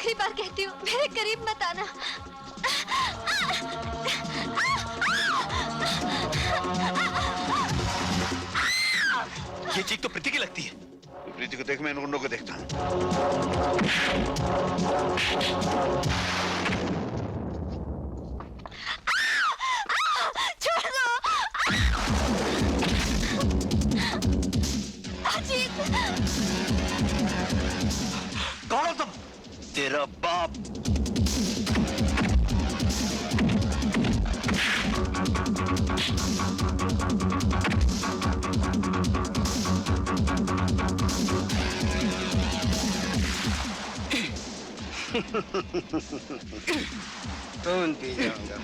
आखिरी बार कहती हूँ, मेरे करीब मत आना। ये चीज तो प्रीति की लगती है। प्रीति को देख, मैं इन गुंडों को देखता हूँ। छोड़ दो। अजीत, कौन हो तुम? तेरा बाप। कौन पी जाऊंगा?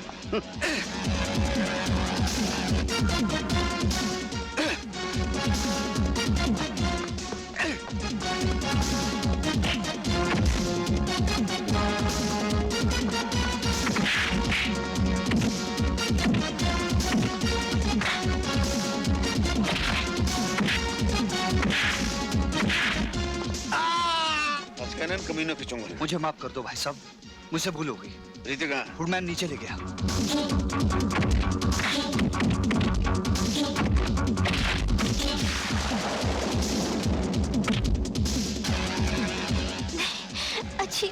कमीनों की चुंगल। मुझे माफ कर दो भाई साहब, मुझसे भूल हो गई। प्रीति कहाँ? फूडमैन नीचे ले गया। अच्छी।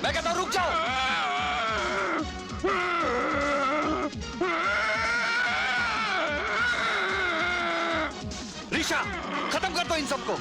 मैं कहता हूं रुक जाओ। ऋषा, खत्म कर दो इन सबको।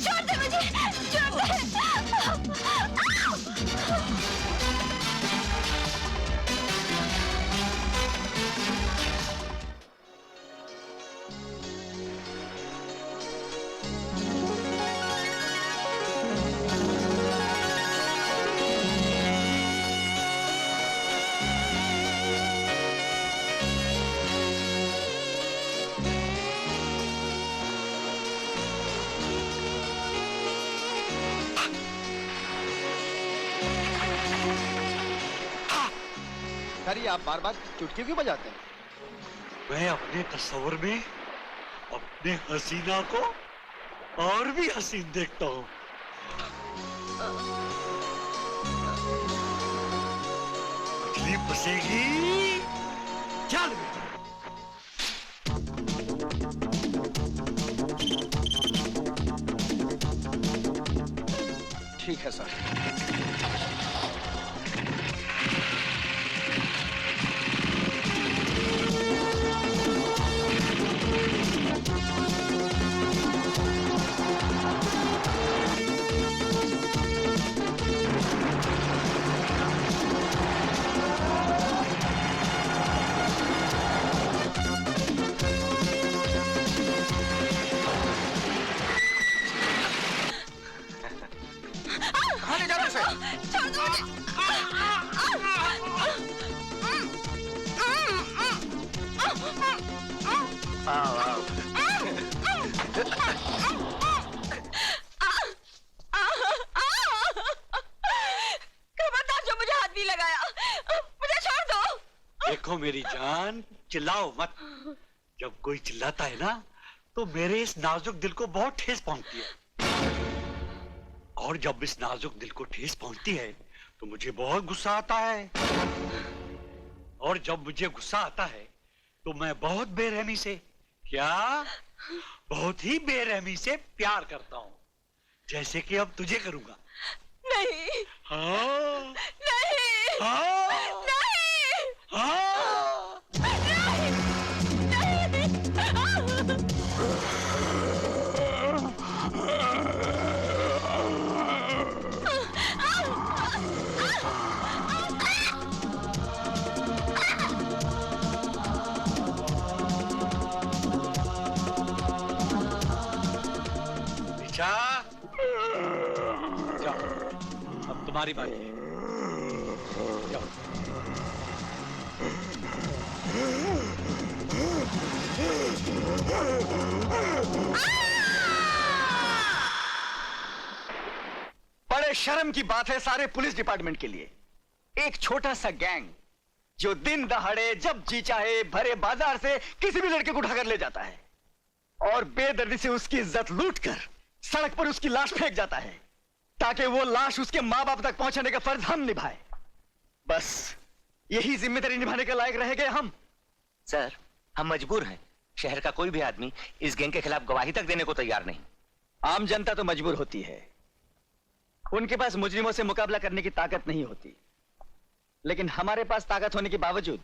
छोड़ दे मुझे, छोड़ दे। अरे आप बार बार चुटकी क्यों बजाते हैं? मैं अपने तस्वर में अपने हसीना को और भी हसीन देखता हूँ। तकलीफ बसेगी। चल। ठीक है सर। छोड़ दो खबरदार जो मुझे हाथ भी लगाया, मुझे छोड़ दो। देखो मेरी जान, चिल्लाओ मत। जब कोई चिल्लाता है ना तो मेरे इस नाजुक दिल को बहुत ठेस पहुंचती है, और जब इस नाजुक दिल को ठेस पहुंचती है तो मुझे बहुत गुस्सा आता है, और जब मुझे गुस्सा आता है तो मैं बहुत बेरहमी से, क्या बहुत ही बेरहमी से प्यार करता हूँ, जैसे कि अब तुझे करूंगा। नहीं हाँ नहीं हाँ नहीं हाँ। निशा, जाओ, अब तुम्हारी बारी है। जाओ। बड़े शर्म की बात है सारे पुलिस डिपार्टमेंट के लिए। एक छोटा सा गैंग जो दिन दहाड़े जब जी चाहे भरे बाजार से किसी भी लड़के को उठाकर ले जाता है और बेदर्दी से उसकी इज्जत लूटकर सड़क पर उसकी लाश फेंक जाता है ताकि वो लाश उसके मां बाप तक पहुंचाने का फर्ज हम निभाए। बस यही जिम्मेदारी निभाने के लायक रह गए हम। सर, हम मजबूर हैं। शहर का कोई भी आदमी इस गैंग के खिलाफ गवाही तक देने को तैयार नहीं। आम जनता तो मजबूर होती है, उनके पास मुजरिमों से मुकाबला करने की ताकत नहीं होती, लेकिन हमारे पास ताकत होने के बावजूद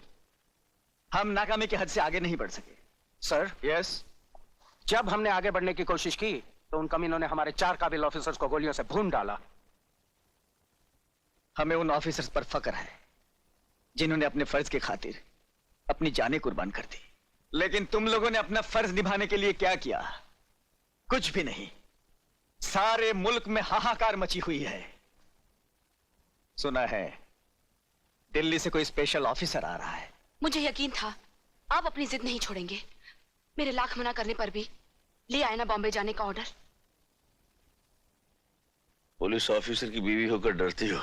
हम नाकामी की हद से आगे नहीं बढ़ सके। Sir, yes. जब हमने आगे बढ़ने की कोशिश की तो उन कमीनों ने हमारे 4 काबिल ऑफिसर्स को गोलियों से भून डाला। हमें उन ऑफिसर्स पर फक्र है जिन्होंने अपने फर्ज की खातिर अपनी जानें कुर्बान कर दी, लेकिन तुम लोगों ने अपना फर्ज निभाने के लिए क्या किया? कुछ भी नहीं। सारे मुल्क में हाहाकार मची हुई है। सुना है दिल्ली से कोई स्पेशल ऑफिसर आ रहा है। मुझे यकीन था आप अपनी जिद नहीं छोड़ेंगे। मेरे लाख मना करने पर भी ले आए ना बॉम्बे जाने का ऑर्डर। पुलिस ऑफिसर की बीवी होकर डरती हो?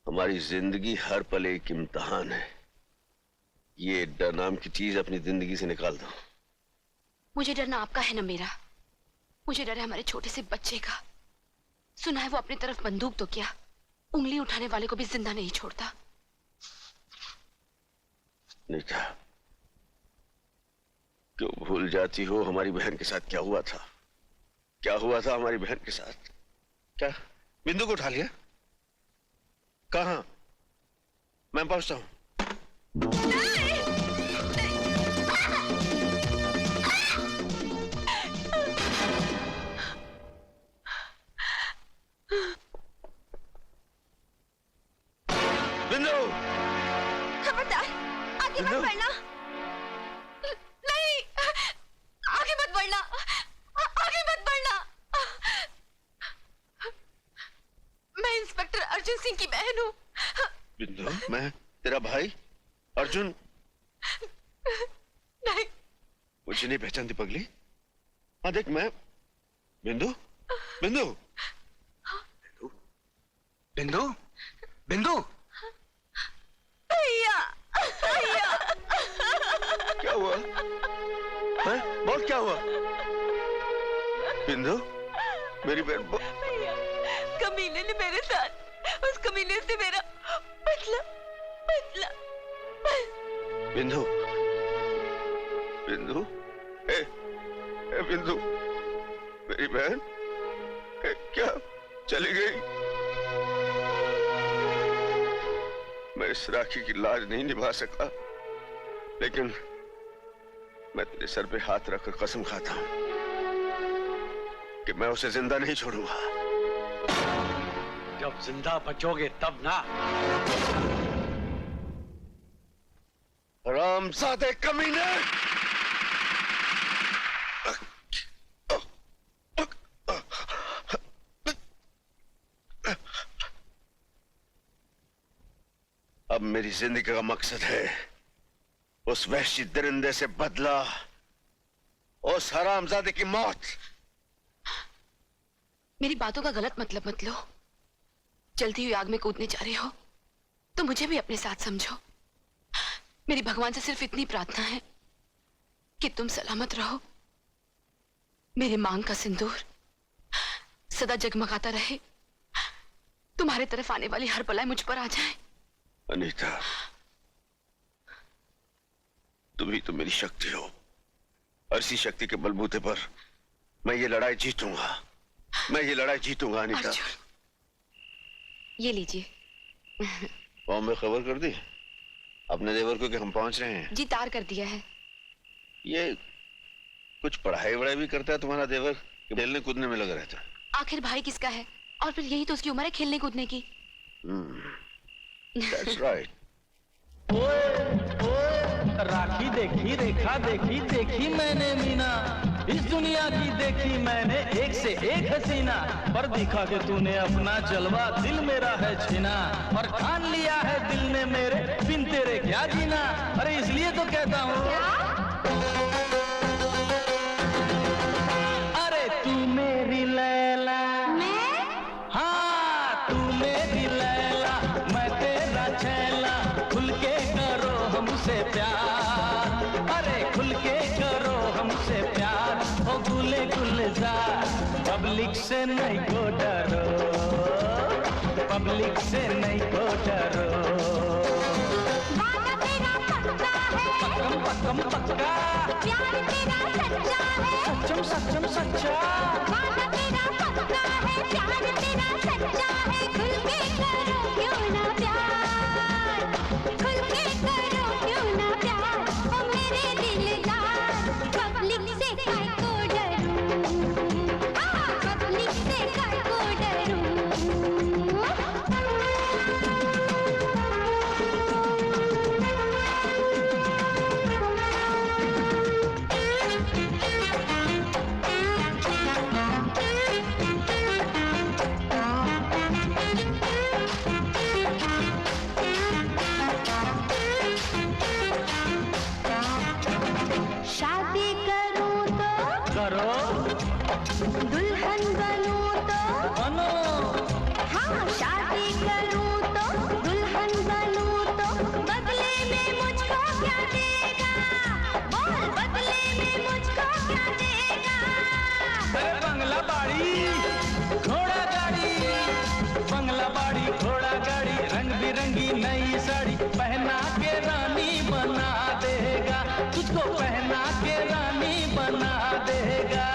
हमारी जिंदगी हर पल एक इम्तिहान है। ये डर नाम की चीज अपनी जिंदगी से निकाल दो। मुझे डरना आपका है ना मेरा। मुझे डर है हमारे छोटे से बच्चे का। सुना है वो अपनी तरफ बंदूक तो क्या, उंगली उठाने वाले को भी जिंदा नहीं छोड़ता। नीता, क्यों भूल जाती हो हमारी बहन के साथ क्या हुआ था? क्या हुआ था हमारी बहन के साथ? क्या बिंदु को उठा लिया? कहां? मैं पहुंचता हूं। बिंदु, खबरदार आगे मत बढ़ना। नहीं, आगे मत बढ़ना, आगे मत बढ़ना। मैं इंस्पेक्टर अर्जुन सिंह की बहन हूँ। बिंदु, मैं तेरा भाई अर्जुन। नहीं, मुझे नहीं पहचानती पगली? हाँ देख, मैं बिंदु। बिंदु, बिंदु, बिंदु, भैया, भैया। क्या हुआ? हैं? बोल, क्या हुआ? बिंदु, मेरी बहन भैया, कमीने ने मेरे साथ, उस कमीने से मेरा बदला, बदला। बिंदु, बिंदु, ए बिंदु, मेरी बहन क्या चली गई? मैं इस राखी की लाज नहीं निभा सका, लेकिन मैं तेरे सर पे हाथ रखकर कसम खाता हूं कि मैं उसे जिंदा नहीं छोड़ूंगा। जब जिंदा बचोगे तब ना। रामजादे कमीने! अब मेरी जिंदगी का मकसद है उस वहशी दरिंदे से बदला उस हरामजादे की मौत। मेरी बातों का गलत मतलब मत लो। जलती हुई आग में कूदने जा रहे हो तो मुझे भी अपने साथ समझो। मेरी भगवान से सिर्फ इतनी प्रार्थना है कि तुम सलामत रहो। मेरे मांग का सिंदूर सदा जगमगाता रहे। तुम्हारे तरफ आने वाली हर बलाएं मुझ पर आ जाए। अनीता, तुम ही तो मेरी शक्ति हो और इसी शक्ति के बलबूते पर मैं ये लड़ाई जीतूंगा। मैं ये लड़ाई जीतूंगा अनीता। अर्जुन, ये लीजिए। बॉम्बे खबर कर दी अपने देवर को कि हम पहुंच रहे हैं? जी तार कर दिया है। ये कुछ पढ़ाई वढ़ाई भी करता है तुम्हारा देवर कि खेलने कूदने में लगा रहता है? आखिर भाई किसका है और फिर यही तो उसकी उम्र है खेलने कूदने की। That's right. राखी देखी, रेखा देखी, देखी मैंने मीना। इस दुनिया की देखी मैंने एक से एक हसीना, पर दिखा के तूने अपना जलवा दिल मेरा है छीना। और ठान लिया है दिल ने मेरे बिन तेरे क्या जीना। अरे इसलिए तो कहता हूँ, अरे तू मेरी लैला, हाँ तू मेरी लैला, मैं तेरा छैला। खुल के करो हमसे प्यार, अरे खुल के करो हमसे प्यार। ओ गुले गुलजार, पब्लिक से नहीं को डरो, पब्लिक से नहीं को डरो। वादा तेरा पक्का है, पक्कम पक्कम पक्का, प्यार तेरा सच्चा है, सच्चम सच्चम सच्चा। वादा तेरा पक्का है, प्यार तेरा सच्चा है। खुल के करो क्यों ना प्यार, खुल के करो क्यों ना प्यार। ओ मेरे दिलदार, पब्लिक से काय को डरूं, पब्लिक से काय को डरूं। शादी करूं तो करो दुल्हन बनूं तो, बनो, हाँ शादी करूं तो दुल्हन बनूं तो, बदले में मुझको क्या देगा, बोल बदले में मुझको क्या देगा। अरे बंगला बाड़ी घोड़ा गाड़ी, बंगला बाड़ी घोड़ा गाड़ी, रंग बिरंगी नई साड़ी पहना के रानी बना देगा, तुझको पहना के रानी बना देगा।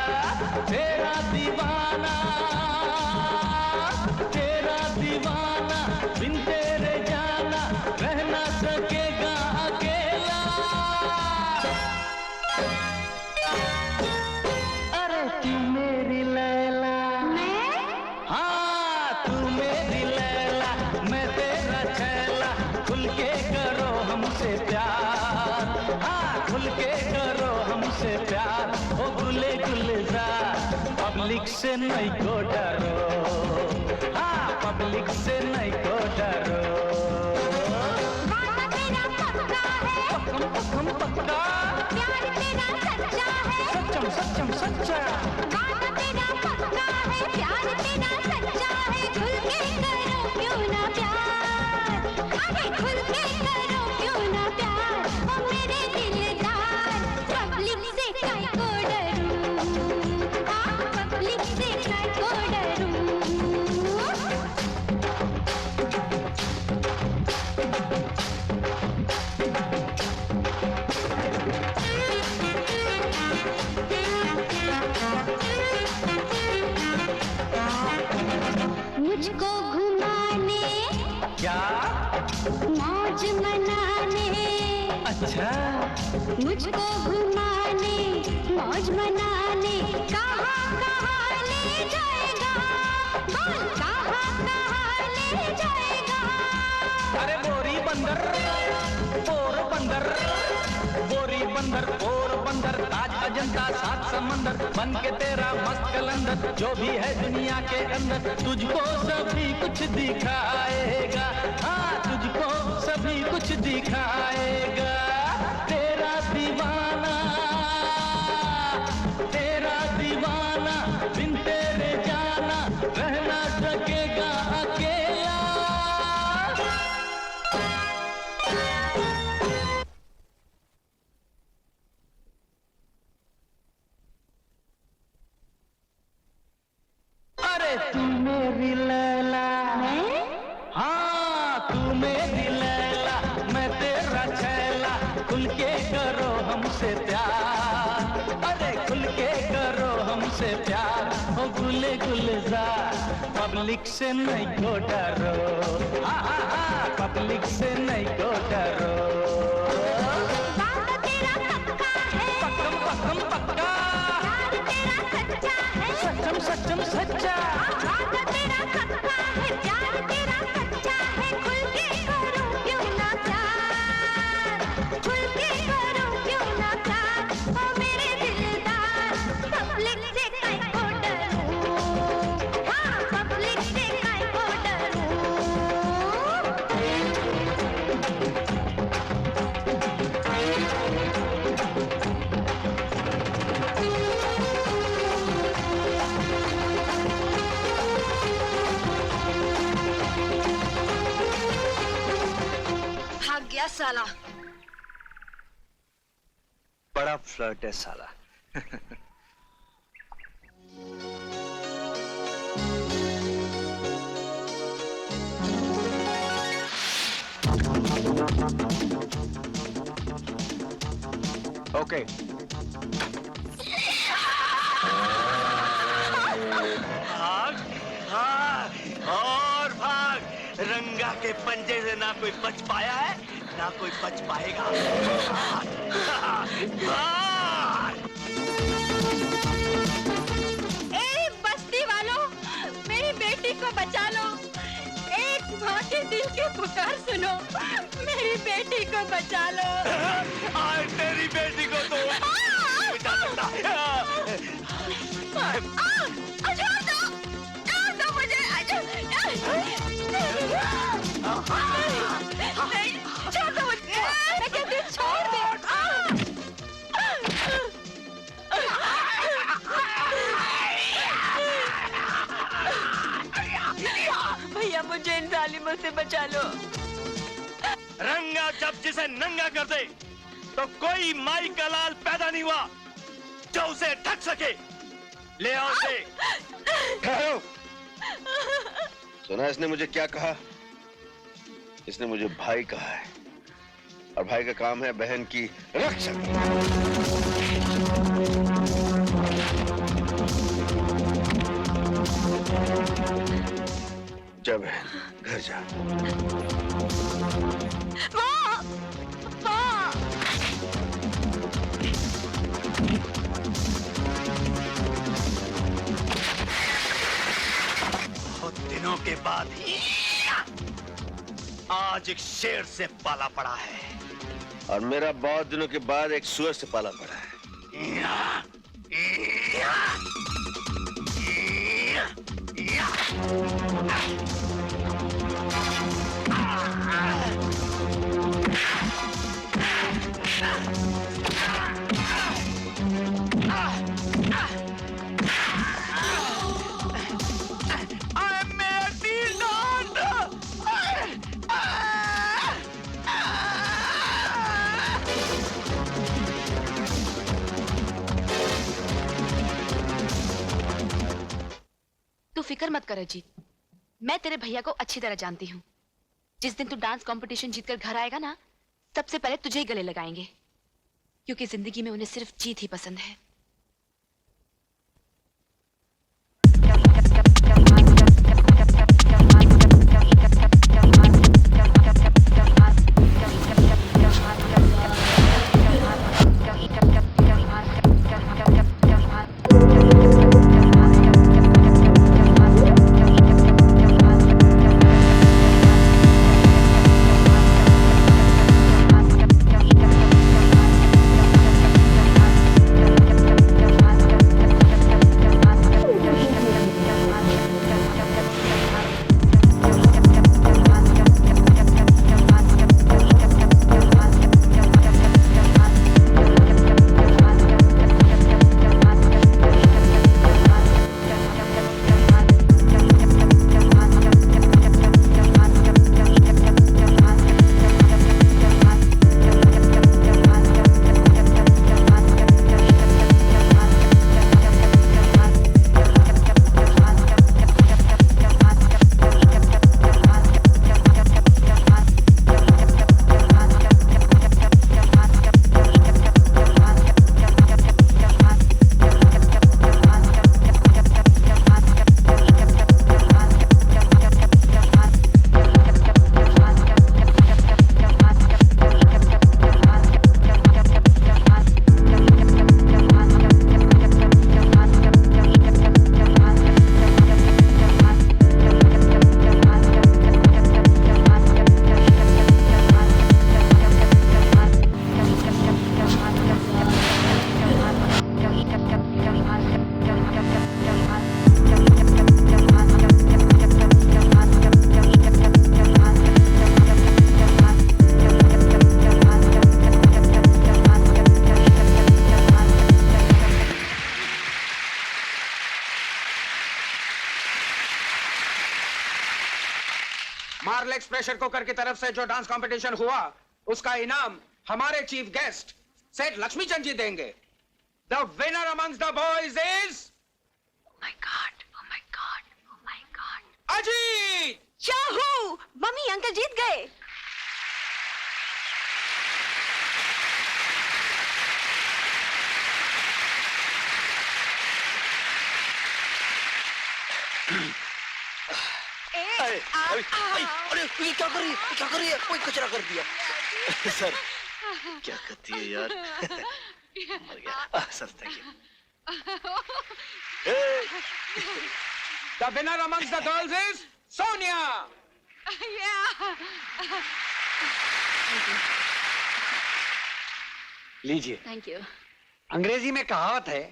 तेरा दीवाना, तेरा दीवाना, बिन तेरे जाना रह ना सकेगा अकेला। अरे तू मेरी लैला, हाँ तू मेरी लैला, मैं तेरा छैला। खुल के करो हमसे प्यार, हाँ खुल के करो हमसे प्यार। ओ गुले गुलजार, पब्लिक से नहीं को डरो, हाँ पब्लिक से नहीं को डरो। वादा तेरा पक्का है, पक्कम पक्कम पक्का, प्यार तेरा सच्चा है, सच्चम सच्चम सच्चा। वादा तेरा पक्का है, प्यार तेरा सच्चा है। खुल के करो क्यों ना प्यार, अरे खुल के करो क्यों ना प्यार। ओ मेरे दिलदार, पब्लिक से काय को डरूं, हाँ पब्लिक से काय को डरूं। मुझको घुमाने, क्या? मौज मनाने, अच्छा मुझको घुमाने, मौज मनाने, कहाँ कहाँ ले जाएगा, बोल कहाँ कहाँ ले जाएगा। अरे बोरी बंदर, पोर बंदर, बोरी बंदर, पोर बंदर, ताज अजंता सात समंदर, बन के तेरा मस्त कलंदर। जो भी है दुनिया के अंदर, तुझको सभी कुछ दिखाएगा, हाँ तुझको सभी कुछ दिखाएगा। तेरा दीवाना, हमसे प्यार, अरे खुल के करो हमसे प्यार, ओ गुले गुलजार, पब्लिक से नहीं को डरो, हाँ हाँ हाँ, पब्लिक से नहीं को डरो। वादा तेरा पक्का है, पक्कम पक्कम पक्का, प्यार तेरा सच्चा है, सच्चम सच्चम सच्चा, वादा तेरा पक्का है, प्यार तेरा सच्चा है, खुल के करो क्यों ना प्यार, खुल के करो क्यों ना प्यार, ओ मेरे दिलदार, पब्लिक से काहे को डरूं, हाँ पब्लिक से काहे को डरूं। भाग गया साला। बड़ा फ्लर्ट है साला। ओके भाग भाग और भाग, रंगा के पंजे से ना कोई बच पाया है ना कोई बच पाएगा। भाग। ए बस्ती वालों, मेरी बेटी को बचा लो, एक माँ के दिल की पुकार सुनो, मेरी बेटी को बचा लो। आज तेरी बेटी को तो बचा सकता है। छोड़ दो मुझे, नहीं, छोड़ दो मुझे, मैं कहती हूँ छोड़ दे। भैया मुझे इन जालिमों से बचा लो। रंगा जब जिसे नंगा कर दे तो कोई माई का लाल पैदा नहीं हुआ जो उसे ढक सके। ले आओ उसे। ठहरो। सुना इसने मुझे क्या कहा? इसने मुझे भाई कहा है, और भाई का काम है बहन की रक्षा। जा बहन, घर जा। बहुत दिनों के बाद आज एक शेर से पाला पड़ा है। और मेरा बहुत दिनों के बाद एक सुअर से पाला पड़ा है। तू फिक्र मत कर अजीत, मैं तेरे भैया को अच्छी तरह जानती हूँ। जिस दिन तू डांस कंपटीशन जीतकर घर आएगा ना, सबसे पहले तुझे ही गले लगाएंगे, क्योंकि जिंदगी में उन्हें सिर्फ जीत ही पसंद है। मार्लेक्स प्रेशर कुकर की तरफ से जो डांस कंपटीशन हुआ उसका इनाम हमारे चीफ गेस्ट सेठ लक्ष्मीचंद जी देंगे। The winner amongst the boys is my god, oh my god, oh my god. Ajit. Yahoo! Mummy uncle जीत गए। अरे ये क्या कर रही है, क्या कर रही है? कोई कचरा कर दिया। सर क्या करती है यार। मर गया। Sir thank you. The winner amongst the girls is Sonia. लीजिए। Thank you. अंग्रेजी में कहावत है,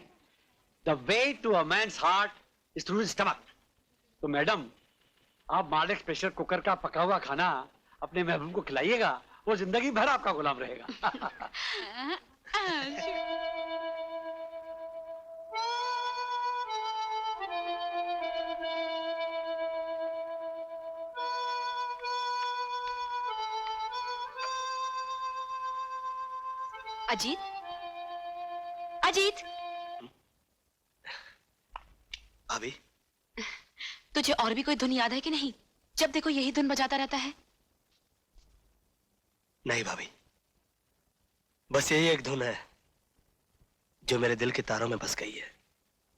the way to a man's heart is through his stomach. तो मैडम, आप मार्लेक्स प्रेशर कुकर का पका हुआ खाना अपने महबूब को खिलाइएगा, वो जिंदगी भर आपका गुलाम रहेगा। अजीत, अजीत, भाभी, तुझे और भी कोई धुन याद है कि नहीं? जब देखो यही धुन बजाता रहता है। नहीं भाभी, बस यही एक धुन है जो मेरे दिल के तारों में बस गई है।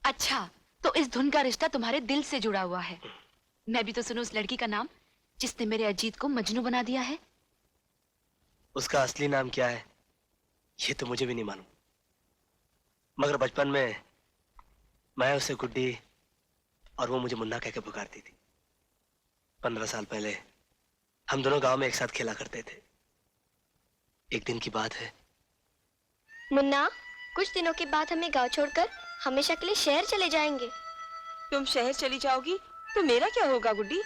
अच्छा, तो इस धुन का रिश्ता तुम्हारे दिल से जुड़ा हुआ है। मैं भी तो सुनूं उस लड़की का नाम जिसने मेरे अजीत को मजनू बना दिया है। उसका असली नाम क्या है ये तो मुझे भी नहीं मालूम, मगर बचपन में मैं उसे गुड्डी और वो मुझे मुन्ना कह के पुकारती थी। 15 साल पहले हम दोनों गांव में एक साथ खेला करते थे। एक दिन की बात है। मुन्ना, कुछ दिनों के बाद हमें गांव छोड़कर हमेशा के लिए शहर चले जाएंगे। तुम शहर चली जाओगी तो मेरा क्या होगा गुड्डी?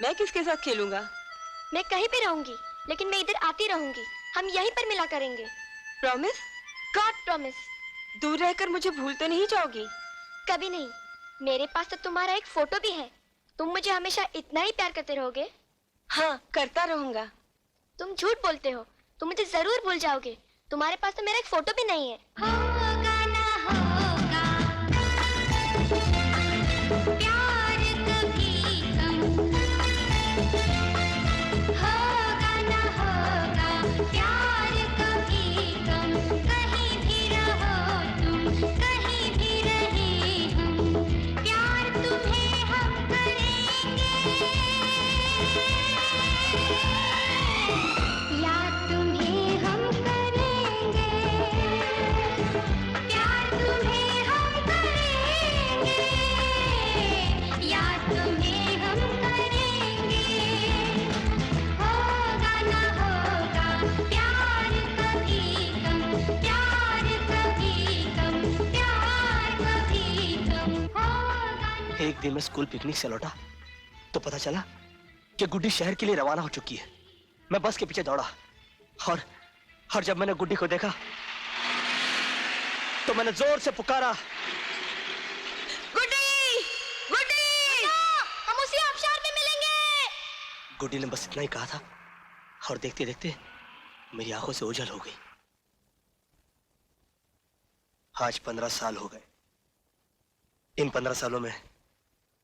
मैं किसके साथ खेलूंगा? मैं कहीं भी रहूंगी, लेकिन मैं इधर आती रहूंगी। हम यहीं पर मिला करेंगे। प्रॉमिस? God promise. दूर रहकर मुझे भूल तो नहीं जाओगी? कभी नहीं। मेरे पास तो तुम्हारा एक फोटो भी है। तुम मुझे हमेशा इतना ही प्यार करते रहोगे? हाँ, करता रहूंगा। तुम झूठ बोलते हो। तुम मुझे जरूर भूल जाओगे। तुम्हारे पास तो मेरा एक फोटो भी नहीं है। होगा ना होगा प्यार कभी कम, होगा ना होगा प्यार कभी कम। कहीं भी रहो तुम, कहीं भी रहे हम, प्यार तुम्हें हम करेंगे। याद तुम्हें हम करेंगे, प्यार तुम्हें हम करेंगे, याद तुम्हें हम करेंगे। होगा ना होगा प्यार कभी कम, प्यार कभी कम, प्यार कभी कम। होगा ना। एक दिन मैं स्कूल पिकनिक से लौटा तो पता चला कि गुड्डी शहर के लिए रवाना हो चुकी है। मैं बस के पीछे दौड़ा और जब मैंने गुड्डी को देखा तो मैंने जोर से पुकारा, गुड्डी! गुड्डी! हम उसी आबशार में मिलेंगे। गुड्डी ने बस इतना ही कहा था और देखते देखते मेरी आंखों से ओझल हो गई। आज 15 साल हो गए। इन 15 सालों में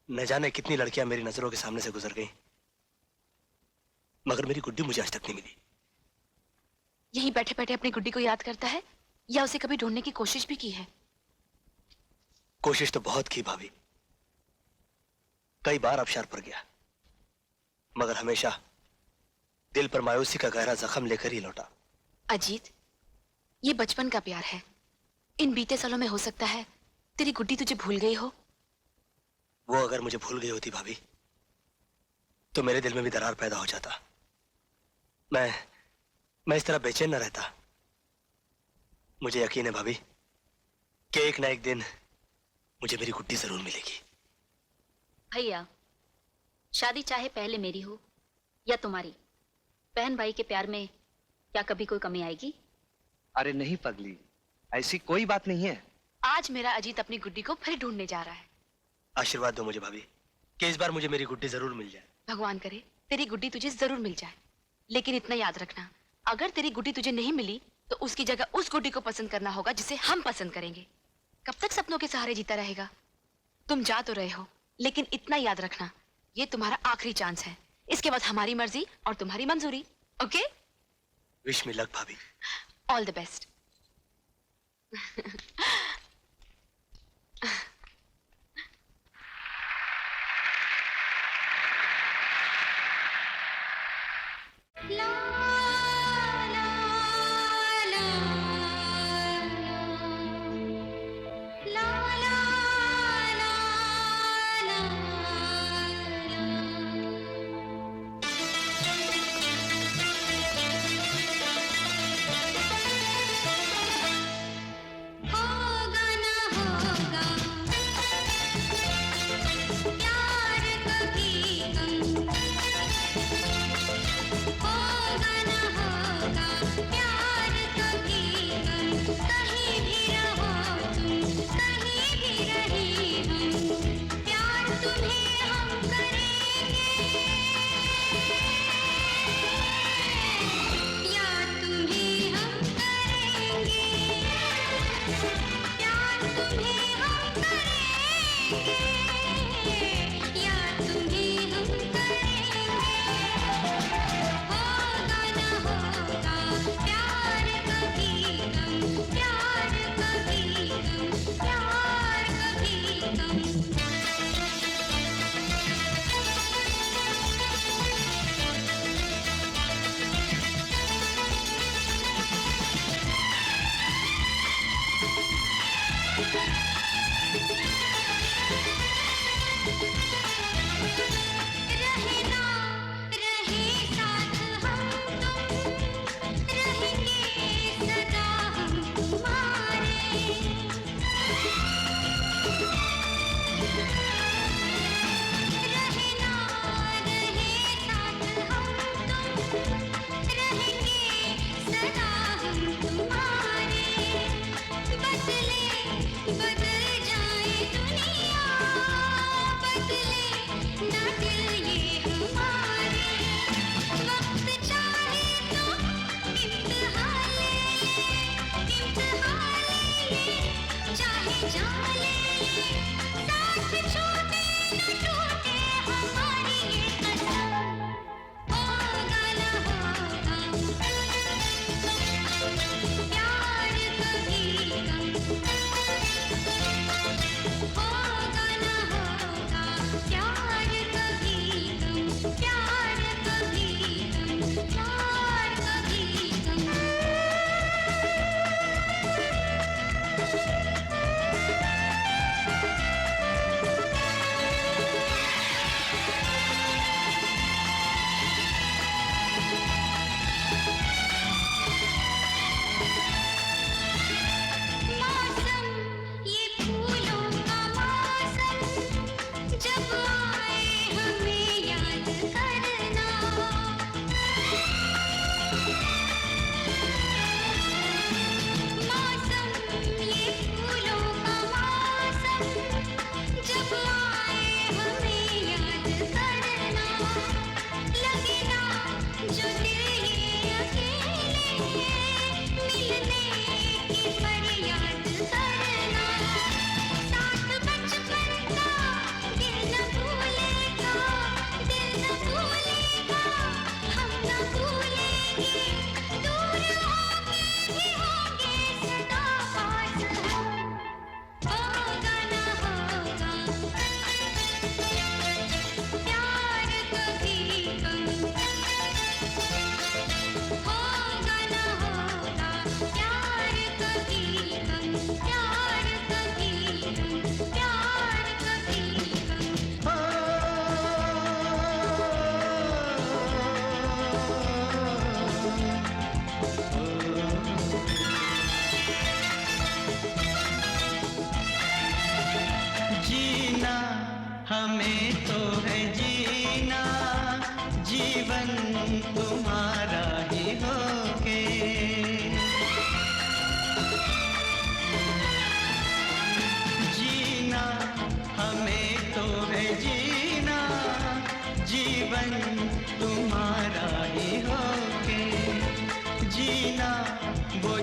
न जाने कितनी लड़कियां मेरी नजरों के सामने से गुजर गईं, मगर मेरी गुड्डी मुझे आज तक नहीं मिली। यहीं बैठे बैठे अपनी गुड्डी को याद करता है या उसे कभी ढूंढने की कोशिश भी की है? कोशिश तो बहुत की भाभी, कई बार आबशार पर गया, मगर हमेशा दिल पर मायूसी का गहरा जख्म लेकर ही लौटा। अजीत, ये बचपन का प्यार है। इन बीते सालों में हो सकता है तेरी गुड्डी तुझे भूल गई हो। वो अगर मुझे भूल गई होती भाभी तो मेरे दिल में भी दरार पैदा हो जाता। मैं इस तरह बेचैन न रहता। मुझे यकीन है भाभी कि एक ना एक दिन मुझे मेरी गुड्डी जरूर मिलेगी। भैया, शादी चाहे पहले मेरी हो या तुम्हारी, बहन भाई के प्यार में क्या कभी कोई कमी आएगी? अरे नहीं पगली, ऐसी कोई बात नहीं है। आज मेरा अजीत अपनी गुड्डी को फिर ढूंढने जा रहा है। आशीर्वाद दो मुझे भाभी कि इस बार मुझे मेरी गुड्डी जरूर मिल जाए। भगवान करे तेरी गुड्डी तुझे जरूर मिल जाए, लेकिन इतना याद रखना, अगर तेरी गुड्डी तुझे नहीं मिली तो उसकी जगह उस गुड्डी को पसंद करना होगा जिसे हम पसंद करेंगे। कब तक सपनों के सहारे जीता रहेगा? तुम जा तो रहे हो, लेकिन इतना याद रखना, ये तुम्हारा आखिरी चांस है। इसके बाद हमारी मर्जी और तुम्हारी मंजूरी। ओके? विश मी लक भाभी। All the best. ला ला ला ला ला ला होगा ना होगा प्यार कभी कम होगा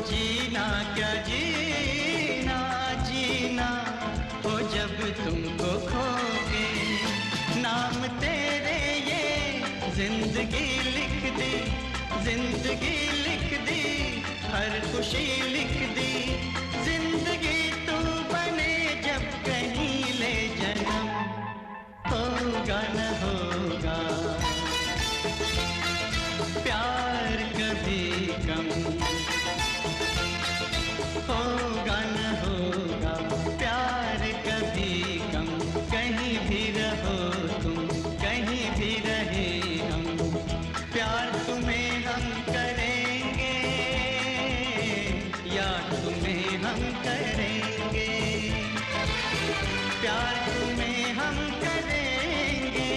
जीना क्या जीना जीना हो जब तुमको खोगे, नाम तेरे ये जिंदगी लिख दी, जिंदगी लिख दी, हर खुशी लिख दी, जिंदगी तू बने जब कहीं ले जन्म, होगा न होगा प्यार कभी कम, होगा न होगा प्यार कभी कम, कहीं भी रहो तुम, कहीं भी रहे हम, प्यार तुम्हें हम करेंगे, याद तुम्हें हम करेंगे, प्यार तुम्हें हम करेंगे,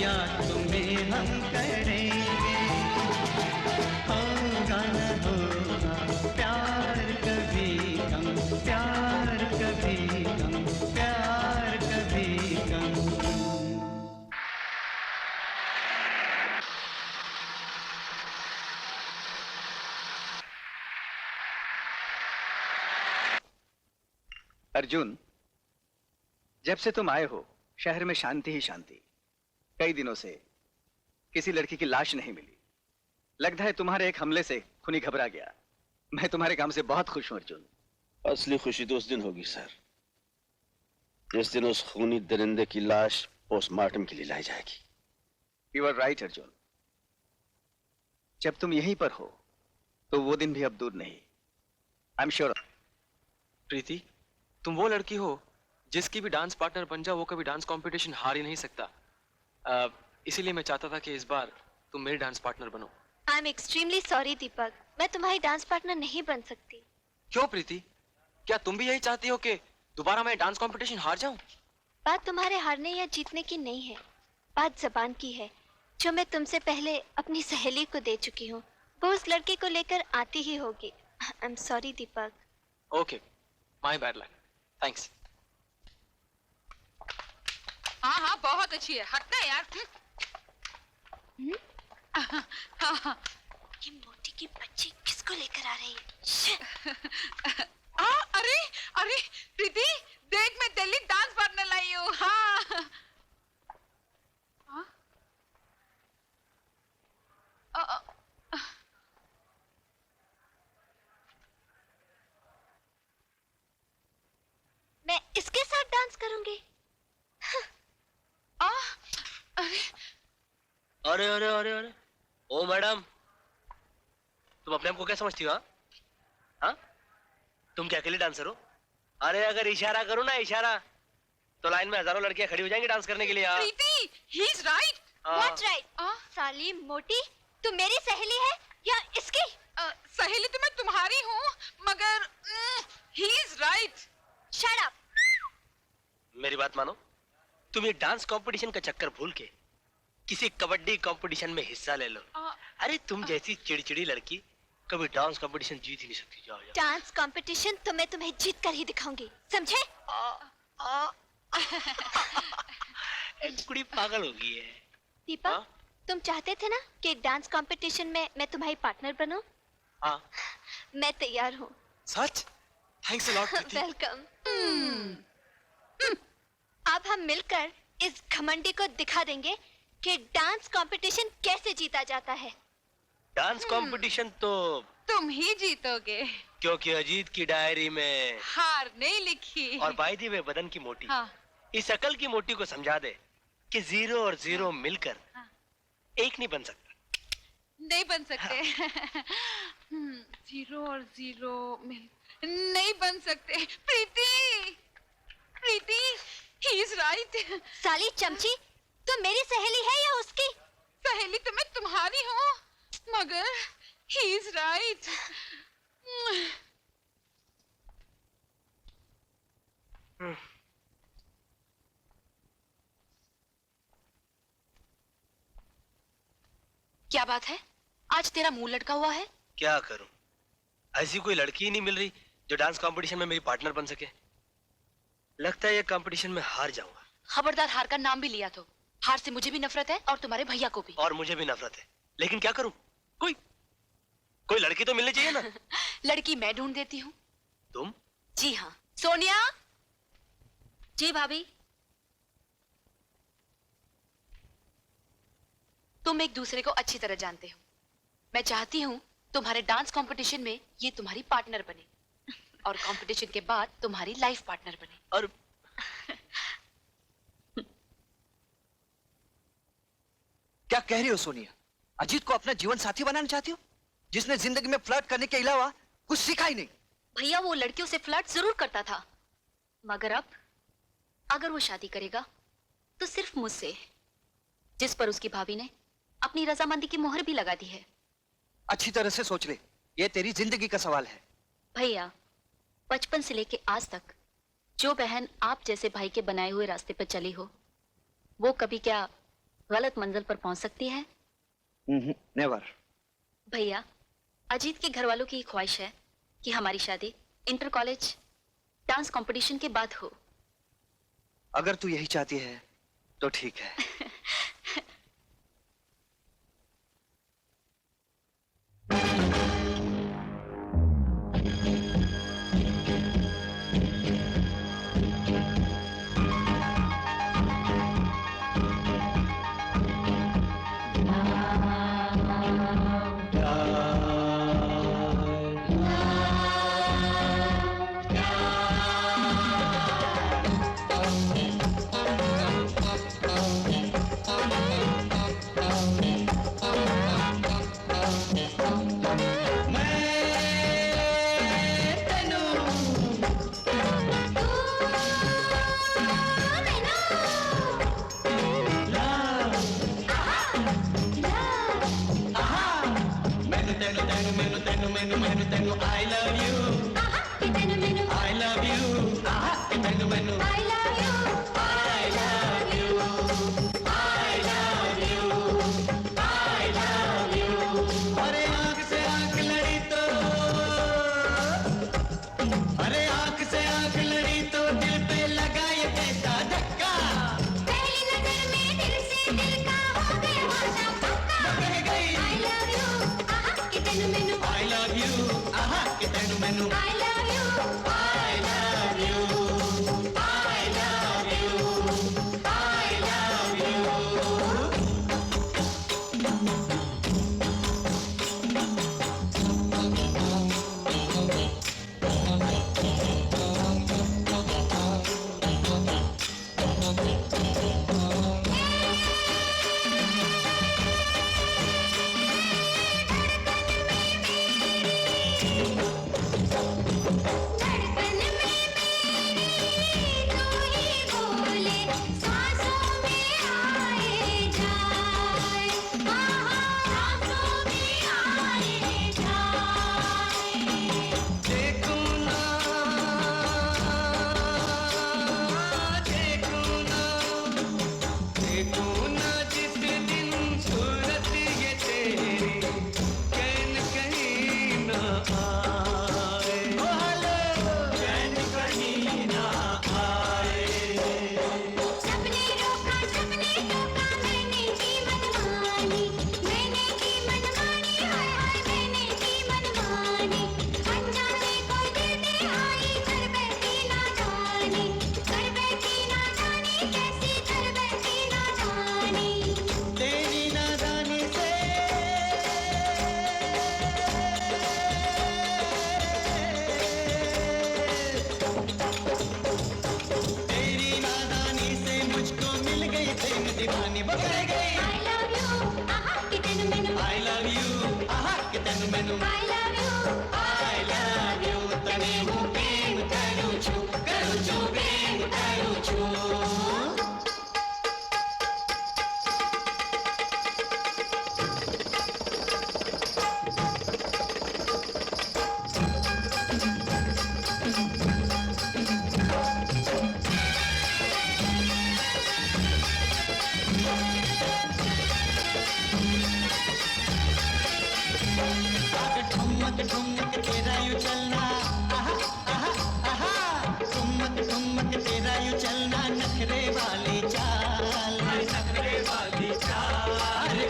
याद तुम्हें हम करेंगे, होगा न होगा प्यार कभी कम, प्यार कभी कम, प्यार कभी कम। अर्जुन, जब से तुम आए हो शहर में शांति ही शांति। कई दिनों से किसी लड़की की लाश नहीं मिली। लगता है तुम्हारे एक हमले से खूनी घबरा गया। मैं तुम्हारे काम से बहुत खुश हूं अर्जुन। असली खुशी तो उस दिन होगी सर, जिस दिन उस खूनी दरिंदे की लाश पोस्टमार्टम के लिए लाई जाएगी। You are right Arjun. जब तुम यहीं पर हो तो वो दिन भी अब दूर नहीं। I am sure. प्रीति, तुम वो लड़की हो जिसकी भी डांस पार्टनर बन जाओ वो कभी डांस कंपटीशन हार ही नहीं सकता। इसीलिए मैं चाहता था कि इस बार तुम मेरी डांस पार्टनर बनो। आई एम एक्सट्रीमली सॉरी दीपक, मैं तुम्हारी डांस पार्टनर नहीं बन सकती। क्यों प्रीति, क्या तुम भी यही चाहती हो कि दोबारा मैं डांस कंपटीशन हार जाऊं? बात तुम्हारे हारने या जीतने की नहीं है, बात जबान की है, जो मैं तुमसे पहले अपनी सहेली को दे चुकी हूँ। वो उस लड़के को लेकर आती ही होगी। I am sorry Deepak. Okay, my bad luck, thanks. हाँ हाँ बहुत अच्छी है, हटना यार। ये मोटी की बच्ची किसको लेकर आ रही है? अरे अरे प्रीति देख, मैं दिल्ली डांस पार्टनर लाई हूँ। हाँ मैं इसके साथ डांस करूंगी। अरे अरे अरे अरे, ओ मैडम, तुम अपने आप को क्या समझती हो? हाँ हाँ, तुम क्या अकेले डांसर हो? अरे अगर इशारा करो ना इशारा, तो लाइन में हजारों लड़कियां खड़ी हो जाएंगी डांस करने के लिए। हाँ प्रीति, he is right. What right? साली मोटी, तू मेरी सहेली है या इसकी? सहेली तो मैं तुम्हारी हूँ, मगर he is right. Shut up. मेरी बात मानो, तुम ये डांस कंपटीशन का चक्कर भूल के किसी कबड्डी कंपटीशन में हिस्सा ले लो। अरे तुम जैसी चिड़चिड़ी लड़की कभी डांस कंपटीशन जीत ही नहीं सकती। जाओ जाओ। डांस कंपटीशन तो मैं तुम्हें जीत कर ही दिखाऊंगी, समझे? कुड़ी पागल हो गई है। दीपक, तुम चाहते थे ना कि डांस कंपटीशन में मैं तुम्हारी पार्टनर बनूं? हाँ। मैं तैयार हूँ। सच? Thanks a lot Preeti. Welcome. अब हम मिलकर इस घमंडी को दिखा देंगे कि डांस कंपटीशन कैसे जीता जाता है। डांस कंपटीशन तो तुम ही जीतोगे, क्योंकि अजीत की डायरी में हार नहीं लिखी। और बाय द वे बदन की मोटी, हाँ। इस अकल की मोटी को समझा दे कि जीरो और जीरो मिलकर एक नहीं बन सकता। नहीं बन सकते। जीरो और जीरो मिल नहीं बन सकते। प्रीति, प्रीति, he is right. साली चमची, तुम मेरी सहेली है या उसकी? सहेली तो मैं तुम्हारी हूँ, मगर he is right. क्या बात है, आज तेरा मुंह लटका हुआ है? क्या करूं, ऐसी कोई लड़की ही नहीं मिल रही जो डांस कंपटीशन में मेरी पार्टनर बन सके। लगता है ये कंपटीशन में हार जाऊंगा। खबरदार हार का नाम भी लिया तो। हार से मुझे भी नफरत है और तुम्हारे भैया को भी। और मुझे भी नफरत है, लेकिन क्या करूं? कोई लड़की तो मिलनी चाहिए ना। लड़की मैं ढूंढ देती हूँ। तुम? जी हाँ। सोनिया। जी भाभी। तुम एक दूसरे को अच्छी तरह जानते हो। मैं चाहती हूँ तुम्हारे डांस कंपटीशन में ये तुम्हारी पार्टनर बने और कंपटीशन के बाद तुम्हारी लाइफ पार्टनर बने। और क्या कह रही हो सोनिया? अजीत को अपना जीवन साथी बनाना चाहती हो, जिसने जिंदगी में फ्लर्ट करने के अलावा कुछ सीखा ही नहीं? भैया वो लड़कियों से फ्लर्ट जरूर करता था, मगर अब अगर वो शादी करेगा तो सिर्फ मुझसे, जिस पर उसकी भाभी ने अपनी रजामंदी की मोहर भी लगा दी है। अच्छी तरह से सोच ले, ये तेरी जिंदगी का सवाल है। भैया बचपन से लेके आज तक जो बहन आप जैसे भाई के बनाए हुए रास्ते पर चली हो, वो कभी क्या गलत मंजिल पर पहुंच सकती है? नेवर। भैया अजीत के घर वालों की ख्वाहिश है कि हमारी शादी इंटर कॉलेज डांस कंपटीशन के बाद हो। अगर तू यही चाहती है तो ठीक है।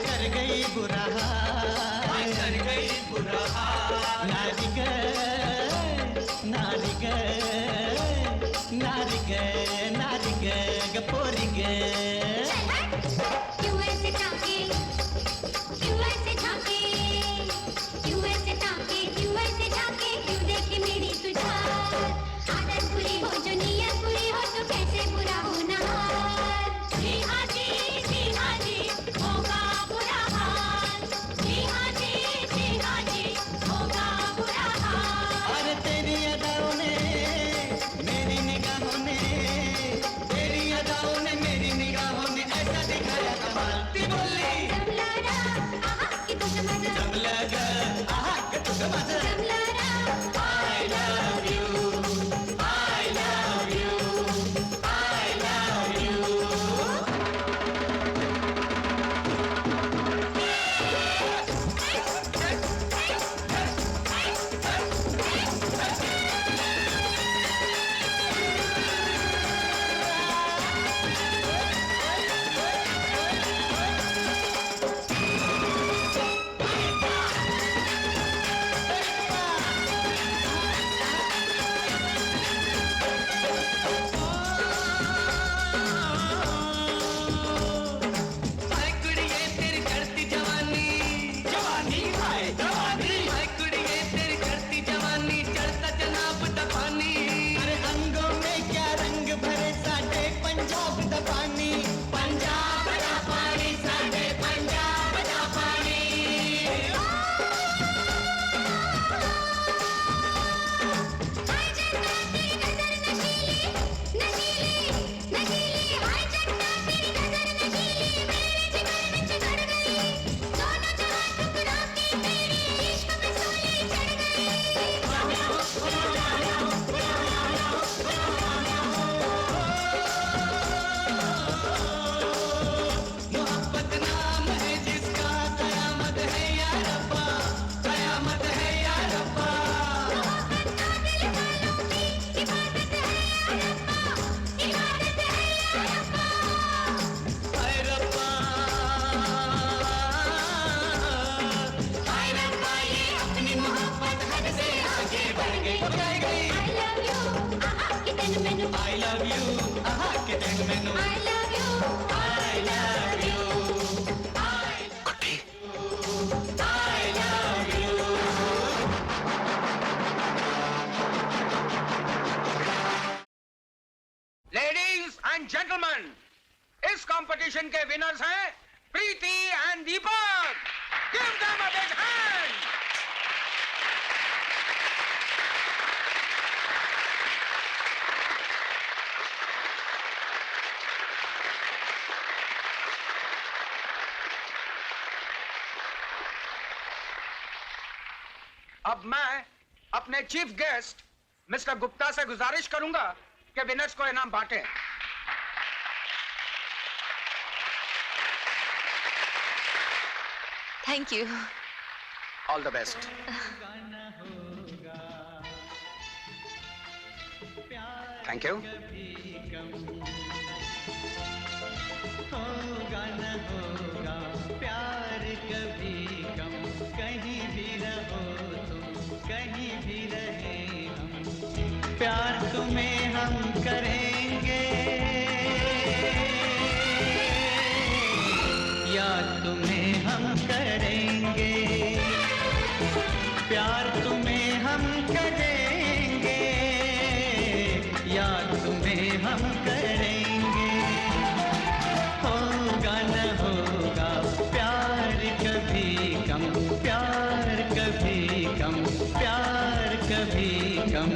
कर गई बुरा हाल, कर गई बुरा हाल नारिके नारिके नारिके नारिके गपोरिके क्यों ऐसे झांके क्यों ऐसे झांके क्यों ऐसे झांके क्यों ऐसे झांके क्यों देखे मेरी तुझार आदत बुरी हो जो नियत बुरी हो तो कैसे बुरा होना जी हाँ जी होगा बुरा हाल जी हाँ जी होगा बुरा हाल और तेरी अदाओं ने मेरी निगाहों ने तेरी अदाओं ने मेरी निगाहों ने ऐसा दिखाया कमाल ती बोली जमलारा आहा कि तुझ मजा जब लगा आहा कि तुझ मजा जमलारा I love you I love you I love you हाय कुड़िए तेरी करती जवानी जवानी हाय जवानी हाय कुड़िए तेरी करती जवानी चढ़ता जनाब दफानी अरे अंगों में क्या रंग भरे साढ़े पंजाब दा पानी पंजाब दा पानी साढ़े पंजाब दा पानी हाय जन्नत तेरी नजर नशीली नशीली नशीली हाय जन्नत तेरी नजर नशीली मेरे जिगर में चढ़ गई दोनों जहां ठुकरा के तेरे इश्क में सोली चढ़ गई मोहब्बत नाम है जिसका कयामत है या रब्बा कयामत है या रब्बा मोहब्बत का दिल वालों की इबादत है या रब्बा इबादत है या रब्बा हाय रब्बा हाय रब्बा ये अपनी मोहब्बत हद से आगे बढ़ गई I love you आहा कि तेन मैनू I love you आहा के तेन मैनू I love you I love you Guddi I love you ladies and gentleman, इस कंपटीशन के विनर्स हैं Preeti and Deepak. Give them a big hand. अब मैं अपने चीफ गेस्ट मिस्टर गुप्ता से गुजारिश करूंगा कि विनर्स को इनाम बांटें। Thank you all the best. Thank you. होगा न होगा प्यार कभी कम कहीं भी रहो तुम कहीं भी रहे हम प्यार तुम्हें हम करेंगे याद तुम्हें हम करेंगे प्यार तुम्हें हम करेंगे याद तुम्हें हम करेंगे होगा न होगा प्यार कभी कम प्यार कभी कम प्यार कभी कम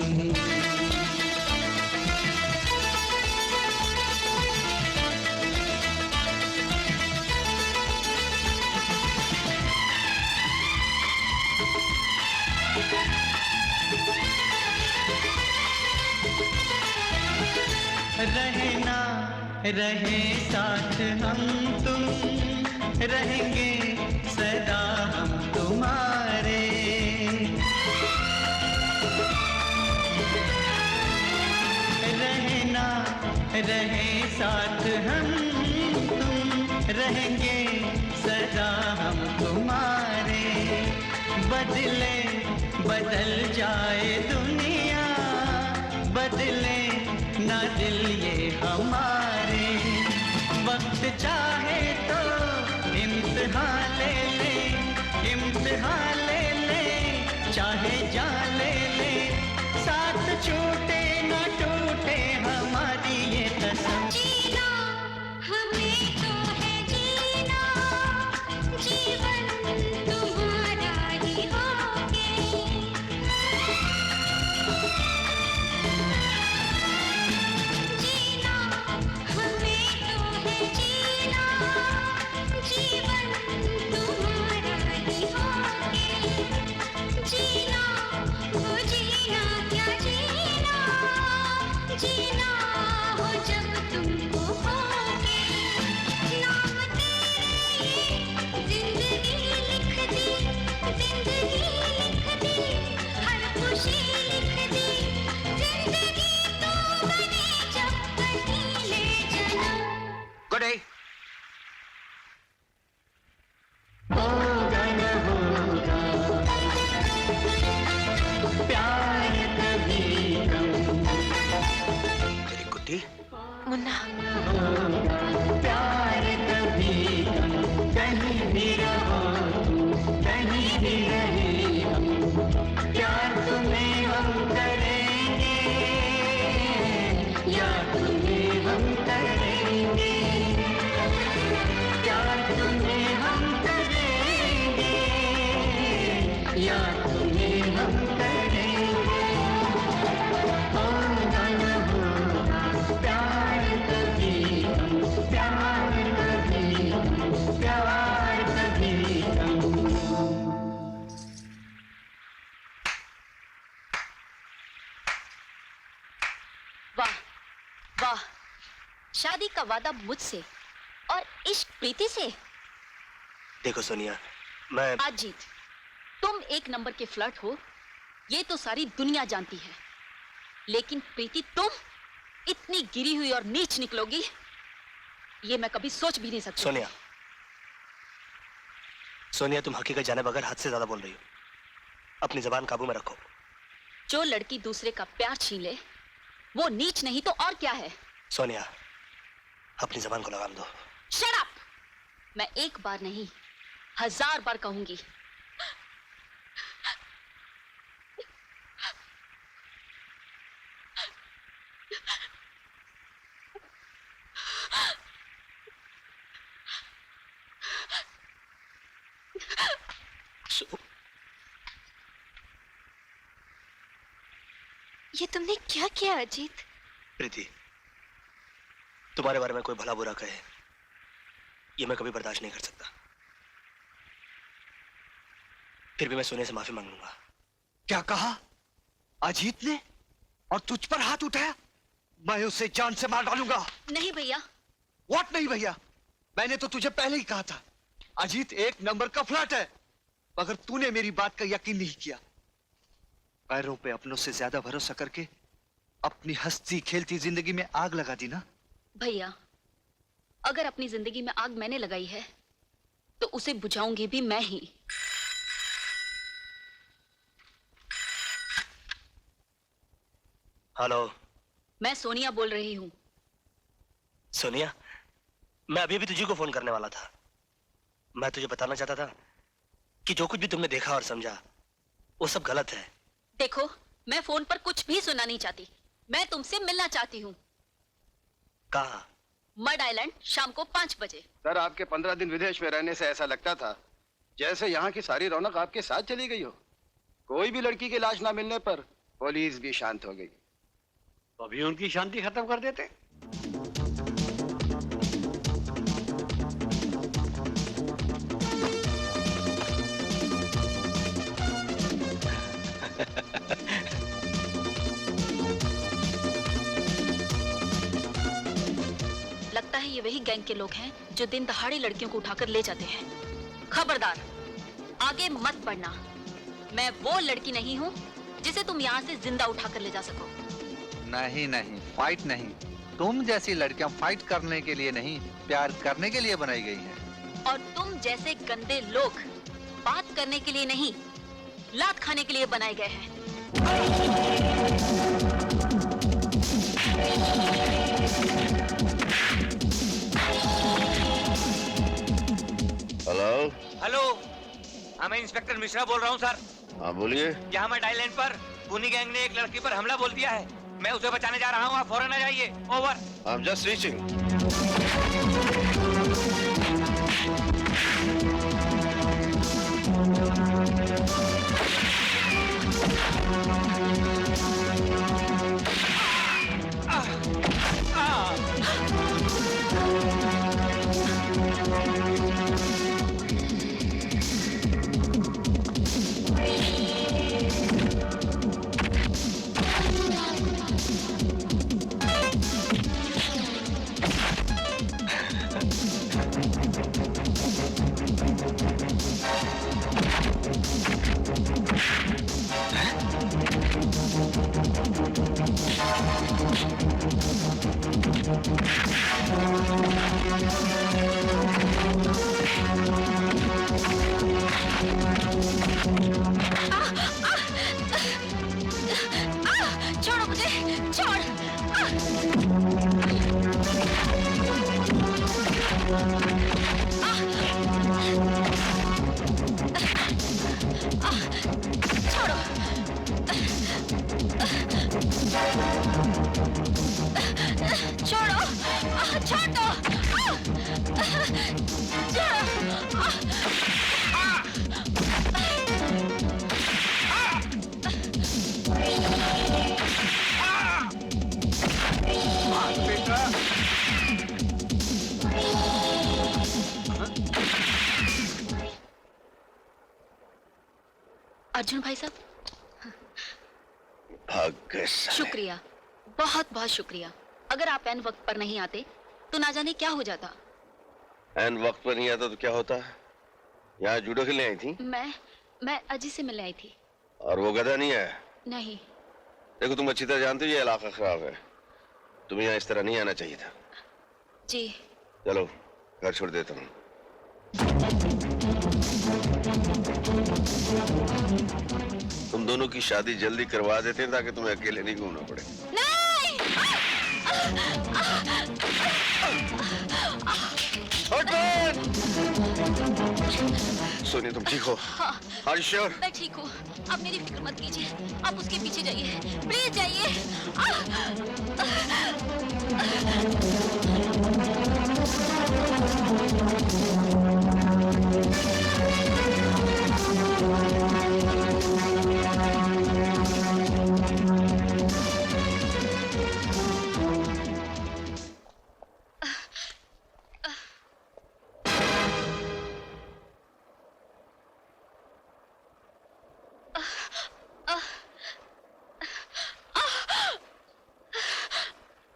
रहे ना रहे साथ हम तुम रहेंगे सदा हम तुम्हारे रहे ना रहे साथ हम तुम रहेंगे सदा हम तुम्हारे बदले बदल जाए दुनिया, बदले ना दिल ये हमारे, वक्त चाहे तो इम्तिहान ले ले, इम्तिहान ले ले, चाहे जान ले ले, साथ छूटे ना टूटे हमारी ये कसम। जीना हमें तो है जीना, जीवन तुम्हारा ही होगे। जीना हमें तो है जीना, जीवन तुम्हारा ही होगे। जीना वो जीना क्या जीना, जीना हो जब तुमको होगे। नाम तेरे जिंदगी लिख दी, जिंदगी लिख दी, हर खुशी लिख दी, जिंदगी तो बनी जब कहीं ले जन्म। Good day. होगा न होगा प्यार कभी कम, तेरी गुड्डी मुन्ना प्यार कभी कम, कहीं भी रहो तुम, कहीं भी रहे हम, प्यार तुम्हें हम करेंगे, या तुम्हें हम करेंगे, प्यार तुम्हें हम करेंगे, या तुम्हें हम करेंगे। होगा न होगा प्यार कभी कम, प्यार कभी कम, प्यार कभी कम। वाह वाह, शादी का वादा मुझसे और इश्क प्रीति से। देखो सोनिया, मैं अजीत, तुम एक नंबर के फ्लर्ट हो, ये तो सारी दुनिया जानती है, लेकिन प्रीति तुम इतनी गिरी हुई और नीच निकलोगी, ये मैं कभी सोच भी नहीं सकती। सोनिया, सोनिया तुम हकीकत जाने बगैर हद से ज्यादा बोल रही हो, अपनी जबान काबू में रखो। जो लड़की दूसरे का प्यार छीन ले वो नीच नहीं तो और क्या है। सोनिया, अपनी जबान को लगाम दो। Shut up! मैं एक बार नहीं 1000 बार कहूंगी। ये तुमने क्या किया अजीत? प्रीति, तुम्हारे बारे में कोई भला बुरा कहे, ये मैं कभी बर्दाश्त नहीं कर सकता। फिर भी मैं सोने से माफी मांग लूंगा। क्या कहा? अजीत ने? और तुझ पर हाथ उठाया? मैं उसे जान से मार डालूंगा। नहीं भैया। व्हाट नहीं भैया? मैंने तो तुझे पहले ही कहा था, अजीत एक नंबर का फ्लर्ट है, मगर तूने मेरी बात का यकीन नहीं किया। पैरों पे अपनों से ज्यादा भरोसा करके अपनी हंसती खेलती जिंदगी में आग लगा दी ना। भैया, अगर अपनी जिंदगी में आग मैंने लगाई है तो उसे बुझाऊंगी भी मैं ही। हेलो, मैं सोनिया बोल रही हूँ। सोनिया, मैं अभी भी तुझे को फोन करने वाला था। मैं तुझे बताना चाहता था कि जो कुछ भी तुमने देखा और समझा वो सब गलत है। देखो, मैं फोन पर कुछ भी सुनना नहीं चाहती, मैं तुमसे मिलना चाहती हूँ। कहाँ? मड आइलैंड, शाम को 5 बजे। सर, आपके 15 दिन विदेश में रहने से ऐसा लगता था जैसे यहाँ की सारी रौनक आपके साथ चली गई हो। कोई भी लड़की की लाश ना मिलने पर पुलिस भी शांत हो गई। तो अभी उनकी शांति खत्म कर देते। लगता है ये वही गैंग के लोग हैं जो दिन दहाड़े लड़कियों को उठाकर ले जाते हैं। खबरदार, आगे मत बढ़ना। मैं वो लड़की नहीं हूँ जिसे तुम यहाँ से जिंदा उठाकर ले जा सको। नहीं नहीं, फाइट नहीं। तुम जैसी लड़कियां फाइट करने के लिए नहीं, प्यार करने के लिए बनाई गई हैं। और तुम जैसे गंदे लोग बात करने के लिए नहीं, लात खाने के लिए बनाए गए हैं। हेलो। हेलो, मैं इंस्पेक्टर मिश्रा बोल रहा हूँ सर। हाँ बोलिए। यहाँ मैं डायल लाइन पर पुनी गैंग ने एक लड़की पर हमला बोल दिया है। मैं उसे बचाने जा रहा हूँ, आप फौरन आ जाइए। Over. I am just reaching. छोड़ो मुझे, छोड़। छोड़ो। छोड़ो, छोड़ दो। अर्जुन भाई साहब, भाग गए साले। शुक्रिया, बहुत बहुत शुक्रिया। अगर आप एन वक्त पर नहीं आते तो ना जाने क्या हो जाता। एन वक्त पर नहीं आता तो क्या होता? यहाँ जूडो खेलने आई थी? मैं अजी से मिलने आई थी। और वो गधा नहीं आया? नहीं। देखो तुम अच्छी तरह जानते हो ये इलाका खराब है, तुम्हें यहाँ इस तरह नहीं आना चाहिए था। जी। चलो घर छोड़ देता हूँ। तुम दोनों की शादी जल्दी करवा देते हैं ताकि तुम्हें अकेले नहीं घूमना पड़े। नहीं। सोनिया तुम ठीक हो? हाँ। Are you sure? मैं ठीक हूँ, आप मेरी फिक्र मत कीजिए। आप उसके पीछे जाइए, प्लीज जाइए।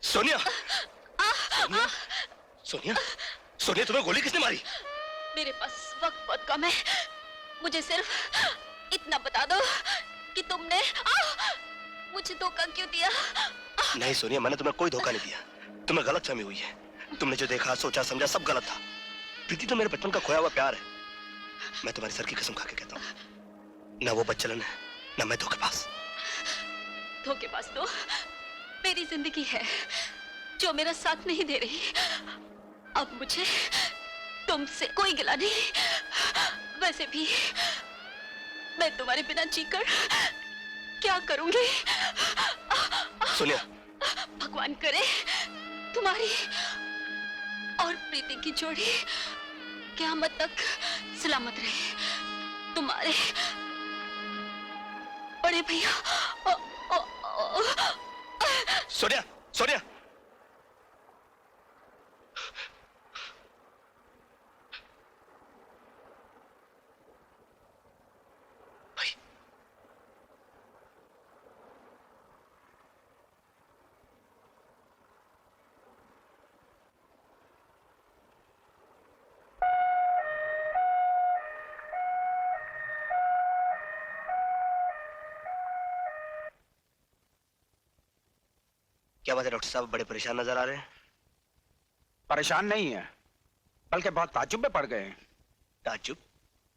सोनिया, सोनिया, सोनिया, सोनिया तुम्हें गोली किसने मारी? मेरे पास वक्त बहुत कम है, मुझे सिर्फ इतना बता दो कि तुमने मुझे धोखा क्यों दिया? नहीं सोनिया, मैंने तुम्हें कोई धोखा नहीं दिया। तुम्हें गलतफहमी हुई है। तुमने जो देखा, सोचा, समझा सब गलत था। प्रीति तो मेरे बचपन का खोया हुआ प्यार है। मैं तुम्हारी सर की कसम खा के कहता हूँ, ना वो बच्चलन है, ना मैं धोखेबाज। धोखेबाज तो मेरी जिंदगी है जो मेरा साथ नहीं दे रही। अब मुझे तुमसे कोई गिला नहीं। वैसे भी मैं तुम्हारे बिना जीकर क्या करूंगी? सोनिया, भगवान करे तुम्हारी और प्रीति की जोड़ी क़यामत तक सलामत रहे। तुम्हारे बड़े भैया। सोनिया, सोनिया, भाई क्या बात है डॉक्टर साहब, बड़े परेशान नजर आ रहे हैं। परेशान नहीं है, बल्कि बहुत ताज्जुब में पड़ गए हैं। ताज्जुब?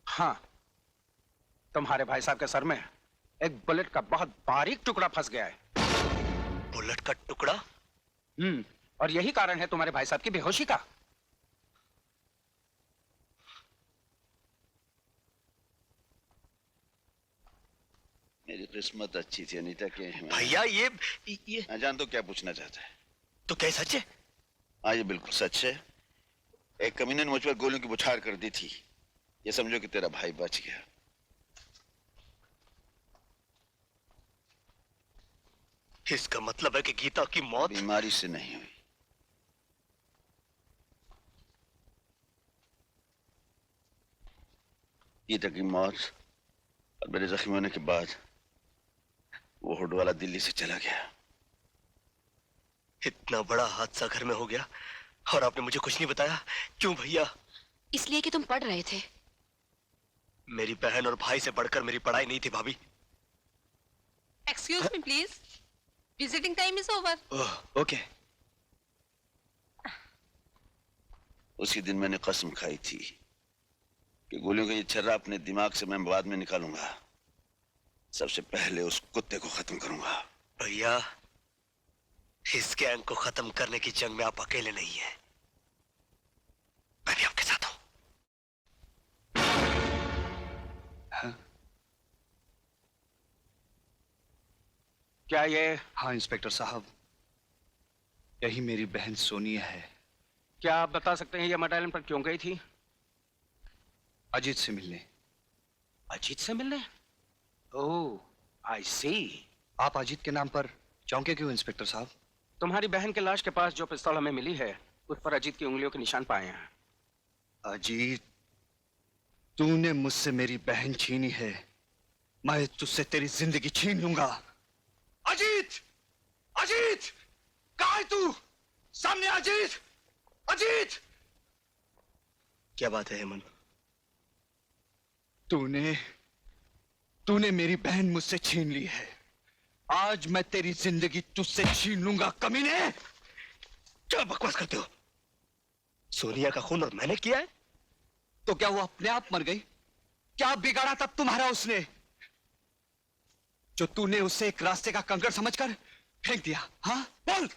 हाँ, तुम्हारे भाई साहब के सर में एक बुलेट का बहुत बारीक टुकड़ा फंस गया है। बुलेट का टुकड़ा? और यही कारण है तुम्हारे भाई साहब की बेहोशी का। मेरी किस्मत अच्छी थी अनीता के। भैया ये मैं जान तो क्या पूछना चाहता है। तो क्या सच है? हाँ ये बिल्कुल सच है। एक कमीने ने मुझ पर गोलियों की बौछार कर दी थी। ये समझो कि तेरा भाई बच गया। इसका मतलब है कि गीता की मौत बीमारी से नहीं हुई। गीता की मौत और मेरे जख्मी होने के बाद वो हुड वाला दिल्ली से चला गया। इतना बड़ा हादसा घर में हो गया और आपने मुझे कुछ नहीं बताया। क्यों भैया? इसलिए कि तुम पढ़ रहे थे। मेरी बहन और भाई से बढ़कर मेरी पढ़ाई नहीं थी भाभी। Excuse me please, visiting time is over. Okay. उसी दिन मैंने कसम खाई थी कि गोलियों का ये छर्रा अपने दिमाग से मैं बाद में निकालूंगा। सबसे पहले उस कुत्ते को खत्म करूंगा। भैया इस गैंग को खत्म करने की जंग में आप अकेले नहीं हैं। मैं भी आपके साथ हूं। क्या ये? हाँ इंस्पेक्टर साहब, यही मेरी बहन सोनिया है। क्या आप बता सकते हैं ये मटाइलन पर क्यों गई थी? अजीत से मिलने। अजीत से मिलने? ओह, आई सी। आप अजीत के नाम पर चौंके क्यों इंस्पेक्टर साहब? तुम्हारी बहन के लाश के पास जो पिस्तौल हमें मिली है उस पर अजीत की उंगलियों के निशान पाए हैं। अजीत, तूने मुझसे मेरी बहन छीनी है, मैं तुझसे तेरी जिंदगी छीन लूंगा। अजीत! अजीत! कहाँ है तू? सामने अजीत! अजीत! क्या बात है हेमंत? तूने मेरी बहन मुझसे छीन ली है। आज मैं तेरी जिंदगी तुझसे छीन लूंगा कमीने। क्या बकवास करते हो? सोनिया का खून और मैंने किया है? तो क्या वो अपने आप मर गई? क्या बिगाड़ा तब तुम्हारा उसने, जो तूने उसे एक रास्ते का कंकड़ समझकर फेंक दिया? हाँ बोल।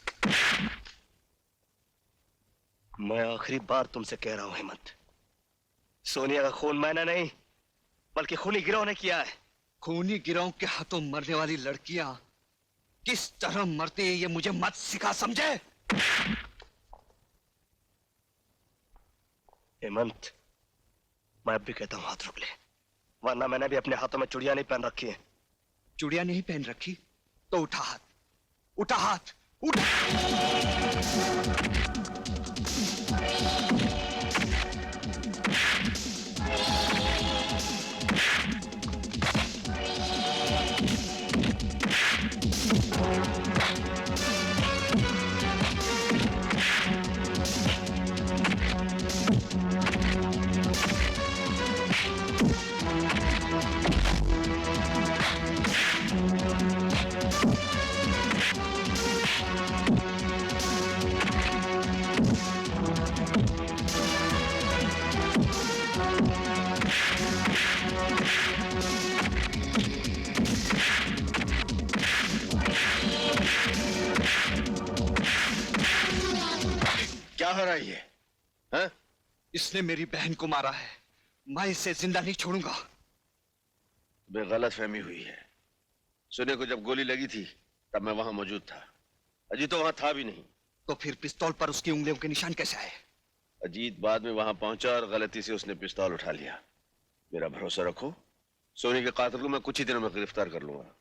मैं आखिरी बार तुमसे कह रहा हूं हेमंत, सोनिया का खून मैंने नहीं बल्कि खूनी गिरोह ने किया है। खूनी गिरोह के हाथों मरने वाली लड़कियां किस तरह मरती है ये मुझे मत सिखा, समझे? हेमंत, मैं अब भी कहता हूं हाथ रोक ले, वरना मैंने भी अपने हाथों में चूड़ियां नहीं पहन रखी है। चूड़ियां नहीं पहन रखी तो उठा हाथ, उठा हाथ, उठा। क्या हो रहा है ये? हाँ? इसने मेरी बहन को मारा है, मैं इसे जिंदा नहीं छोड़ूंगा। गलत फहमी हुई है। सोनिया को जब गोली लगी थी तब मैं वहां मौजूद था। अजीत तो वहां था भी नहीं। तो फिर पिस्तौल पर उसकी उंगलियों के निशान कैसे आए? अजीत बाद में वहां पहुंचा और गलती से उसने पिस्तौल उठा लिया। मेरा भरोसा रखो, सोनी के कातिल को मैं कुछ ही दिनों में गिरफ्तार कर लूंगा।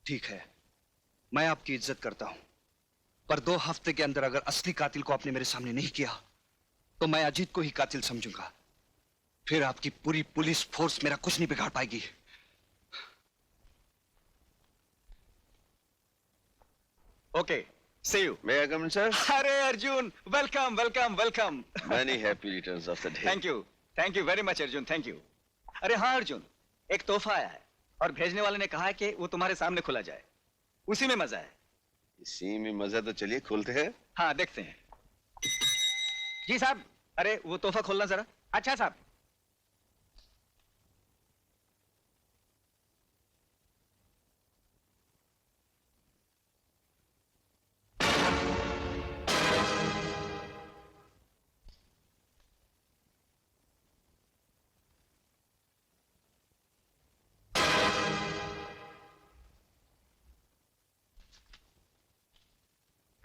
ठीक है, मैं आपकी इज्जत करता हूं, पर 2 हफ्ते के अंदर अगर असली कातिल को आपने मेरे सामने नहीं किया तो मैं अजीत को ही कातिल समझूंगा। फिर आपकी पूरी पुलिस फोर्स मेरा कुछ नहीं बिगाड़ पाएगी। Okay, see you. May I come in, sir? अरे Arjun, welcome welcome welcome. Many happy returns of the day. Thank you very much Arjun, thank you. अरे हाँ अर्जुन, एक तोहफा आया है और भेजने वाले ने कहा है कि वो तुम्हारे सामने खुला जाए, उसी में मजा है। इसी में मजा तो, चलिए खोलते हैं। हाँ देखते हैं। जी साहब, अरे वो तोहफा खोलना जरा। अच्छा साहब।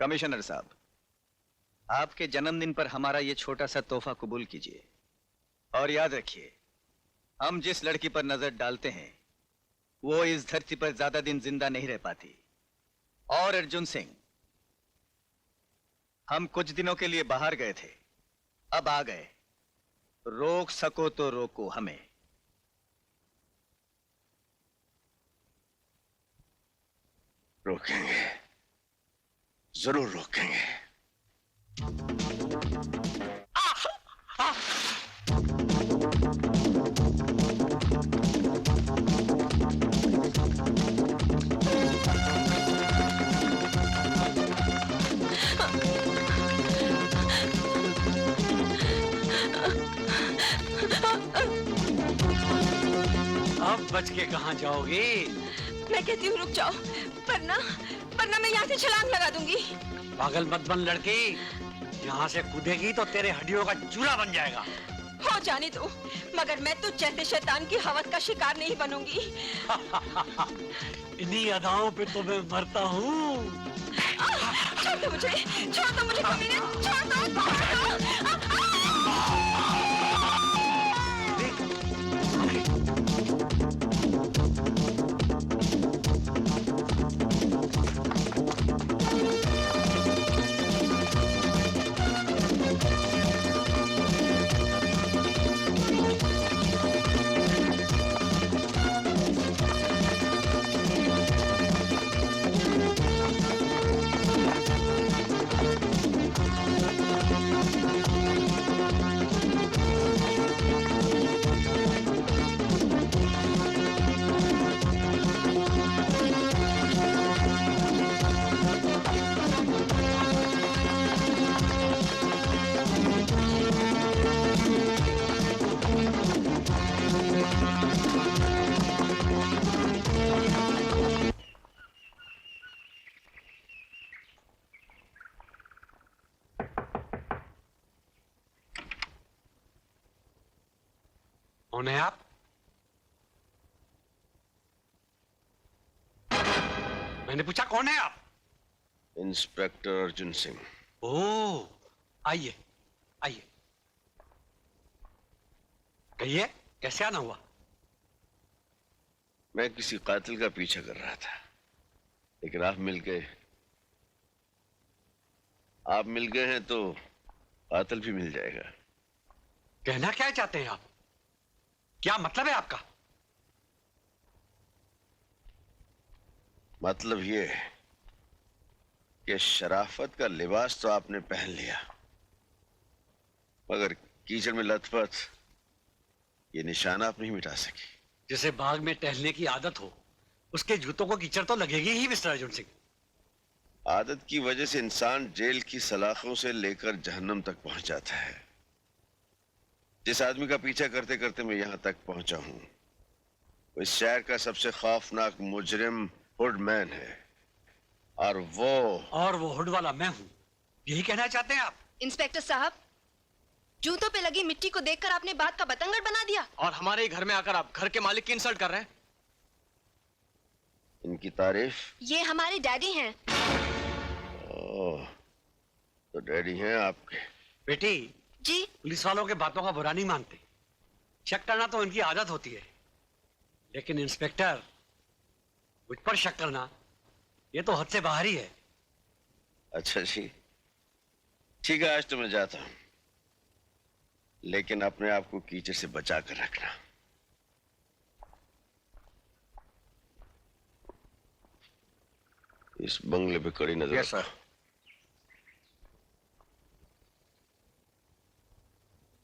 कमिश्नर साहब, आपके जन्मदिन पर हमारा ये छोटा सा तोहफा कबूल कीजिए और याद रखिए, हम जिस लड़की पर नजर डालते हैं वो इस धरती पर ज्यादा दिन जिंदा नहीं रह पाती। और अर्जुन सिंह, हम कुछ दिनों के लिए बाहर गए थे, अब आ गए, रोक सको तो रोको हमें। रोकेंगे, जरूर रोकेंगे। अब बच के कहाँ जाओगी? मैं कहती हूँ रुक जाओ, वरना वरना मैं यहाँ से छलांग लगा दूंगी। पागल मत बन लड़की, यहाँ से कूदेगी तो तेरे हड्डियों का चूल्हा बन जाएगा। हो जाने दो, मगर मैं तो जैसे शैतान की हवस का शिकार नहीं बनूंगी। इन्हीं अदाओं पे तो मैं मरता हूँ। छोड़ दो मुझे, कमीने, छोड़ दो। कौन है आप? मैंने पूछा कौन है आप? इंस्पेक्टर अर्जुन सिंह। ओह, आइए आइए। कहिए, कैसे आना हुआ? मैं किसी कातिल का पीछा कर रहा था, लेकिन आप मिल गए। आप मिल गए हैं तो कातिल भी मिल जाएगा। कहना क्या चाहते हैं आप? क्या मतलब है आपका? मतलब ये है कि शराफत का लिबास तो आपने पहन लिया, मगर कीचड़ में लथपथ ये निशान आप नहीं मिटा सकी। जिसे बाग में टहलने की आदत हो, उसके जूतों को कीचड़ तो लगेगी ही मिस्टर अर्जुन सिंह। आदत की वजह से इंसान जेल की सलाखों से लेकर जहन्नम तक पहुंच जाता है। जिस आदमी का पीछा करते करते मैं यहां तक पहुंचा हूं, वो इस शहर का सबसे खौफनाक मुजरिम हुडमैन है, और वो हुड वाला मैं हूं, यही कहना चाहते हैं आप? इंस्पेक्टर साहब, जूतों पे लगी मिट्टी को देखकर आपने बात का बतंगड़ बना दिया। और हमारे घर में आकर आप घर के मालिक की इंसल्ट कर रहे हैं। इनकी तारीफ? ये हमारे डैडी हैं। ओह, तो डैडी हैं आपके? बेटी जी। पुलिस वालों के बातों का बुरा नहीं मानते, शक करना तो इनकी आदत होती है, लेकिन इंस्पेक्टर मुझ पर शक करना, ये तो हद से बाहर ही है। अच्छा जी, ठीक है, आज तो मैं जाता हूं, लेकिन अपने आप को कीचड़ से बचा कर रखना। इस बंगले पे कड़ी नजर यस सर।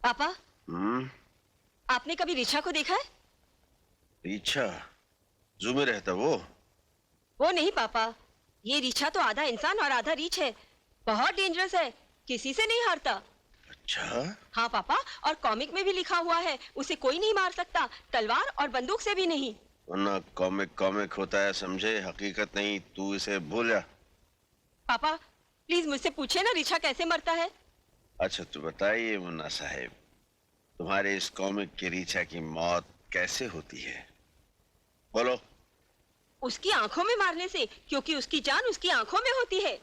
पापा, आपने कभी रिचा को देखा है? रिचा? जू में रहता वो नहीं पापा, ये रिचा तो आधा इंसान और आधा रीछ है। बहुत डेंजरस है, किसी से नहीं हारता। अच्छा? हाँ पापा, और कॉमिक में भी लिखा हुआ है, उसे कोई नहीं मार सकता, तलवार और बंदूक से भी नहीं। वरना कॉमिक होता है समझे, हकीकत नहीं। तू इसे भूल जा। पापा प्लीज मुझसे पूछे ना रिचा कैसे मरता है। अच्छा तो बताइए मुन्ना साहब, तुम्हारे इस कॉमिक की रिचा की मौत कैसे होती है? बोलो। उसकी आंखों में मारने से, क्योंकि उसकी जान उसकी आंखों में होती है।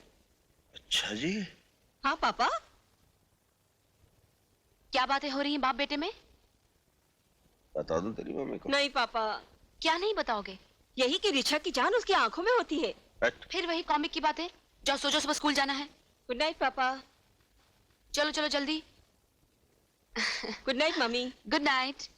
अच्छा जी। हाँ पापा। क्या बातें हो रही हैं बाप बेटे में? बता दूं तेरी मम्मी को? नहीं पापा, क्या नहीं बताओगे? यही कि रिचा की जान उसकी आंखों में होती है। फिर वही कॉमिक की बातें। जाओ सो जाओ, सुबह स्कूल जाना है। गुड नाइट पापा। चलो चलो जल्दी। Good night mummy. Good night.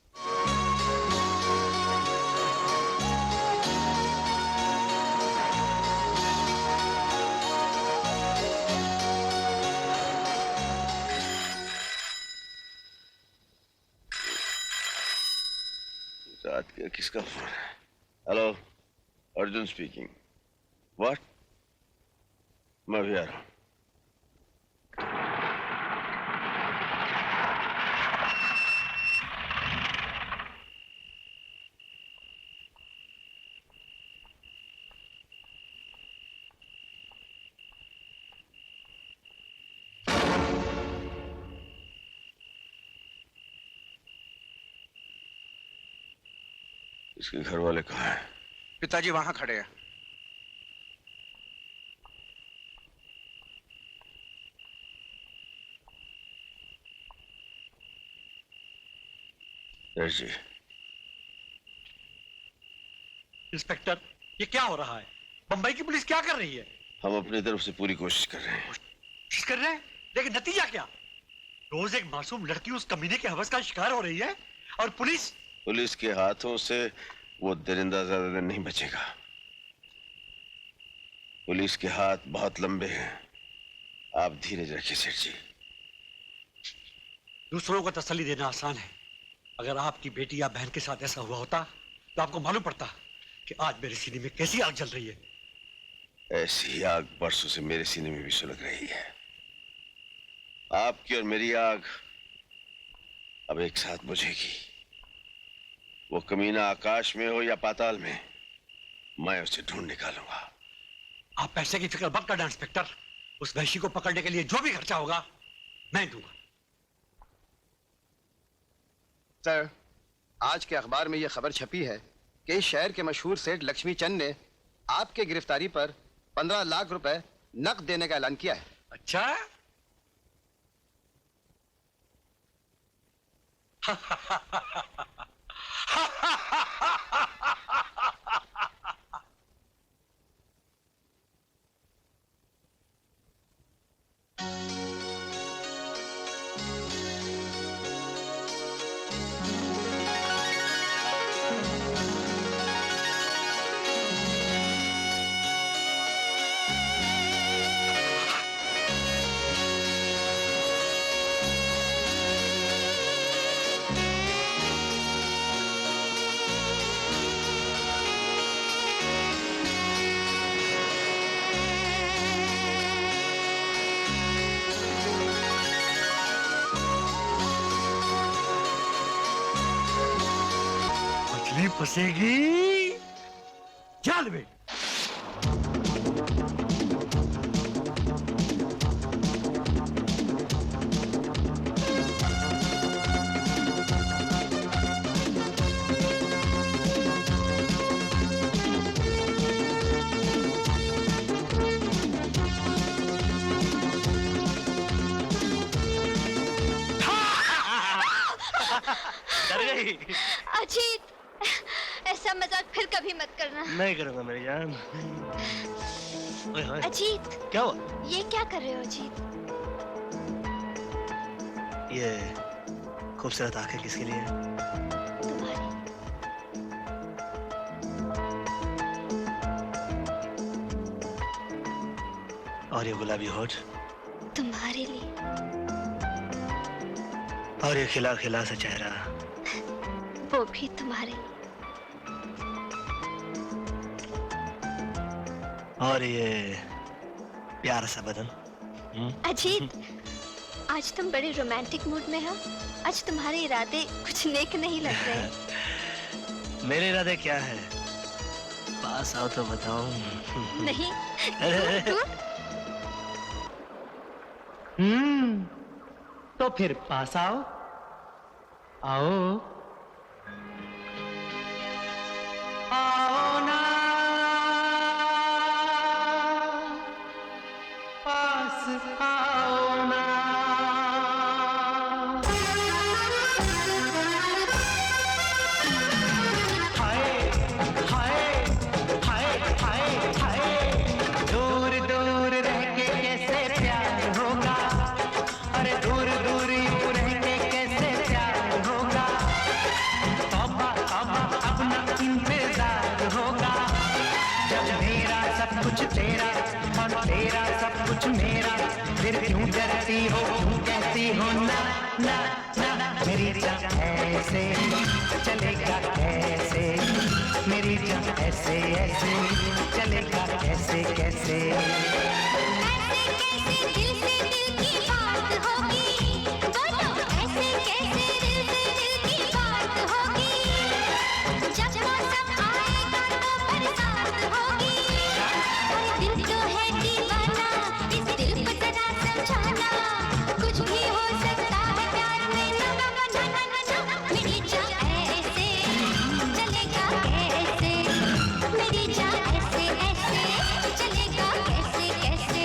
रात के किसका फोन है? Hello, Arjun speaking. व्हाट? मैं भी आ रहा हूँ। इसके घर वाले कहाँ हैं? पिताजी वहां खड़े हैं। जी। इंस्पेक्टर, ये क्या हो रहा है? बंबई की पुलिस क्या कर रही है? हम अपनी तरफ से पूरी कोशिश कर रहे हैं। कोशिश कर रहे हैं, लेकिन नतीजा क्या? रोज एक मासूम लड़की उस कमीने के हवस का शिकार हो रही है और पुलिस के हाथों से वो दरिंदा ज्यादा दिन नहीं बचेगा। पुलिस के हाथ बहुत लंबे हैं। आप धीरज रखिए सेठ जी। दूसरों को तसल्ली देना आसान है। अगर आपकी बेटी या बहन के साथ ऐसा हुआ होता तो आपको मालूम पड़ता कि आज मेरे सीने में कैसी आग जल रही है। ऐसी आग बरसों से मेरे सीने में भी सुलग रही है। आपकी और मेरी आग अब एक साथ बुझेगी। वो कमीना आकाश में हो या पाताल में, मैं उसे ढूंढ निकालूंगा। आप पैसे की फिक्र मत करना इंस्पेक्टर। उस वहशी को पकड़ने के लिए जो भी खर्चा होगा मैं दूंगा। सर, आज के अखबार में यह खबर छपी है कि इस शहर के मशहूर सेठ लक्ष्मी चंद ने आपके गिरफ्तारी पर 15 लाख रुपए नकद देने का ऐलान किया है। अच्छा? मछली फंसेगी जाल में। डर गई? अजीत, ऐसा मजाक फिर कभी मत करना। नहीं करूंगा मेरी जान। ओए होए। अजीत, क्या हुआ? ये क्या कर रहे हो अजीत? ये खूबसूरत आंखें किसके लिए हैं? तुम्हारी। और ये गुलाबी होठ? तुम्हारे लिए। और ये खिला खिला सा चेहरा? वो भी तुम्हारे लिए। और ये प्यारा सा बदन? अजीत, आज तुम बड़े रोमांटिक मूड में हो। आज तुम्हारे इरादे कुछ नेक नहीं लग रहे। मेरे इरादे क्या है? पास आओ तो बताऊं। नहीं। अरे दूर। तो फिर पास आओ। आओ आओ ना पास कुछ मेरा, फिर क्यों डरती हो, क्यों कहती हो ना ना ना। मेरी जान ऐसे चलेगा कैसे, मेरी जान ऐसे ऐसे चलेगा कैसे कैसे। ऐसे कैसे दिल से दिल की बात होगी, बोलो ऐसे कैसे दिल से दिल की बात होगी। जब मौसम आएगा तो बरसात होगी, और दिल तो है दीवाना, इस दिल को जरा समझाना। कुछ भी हो सकता है प्यार में, ना ना ना ना ना ना। मेरी जान ऐसे चलेगा कैसे, मेरी जान ऐसे ऐसे चलेगा कैसे कैसे।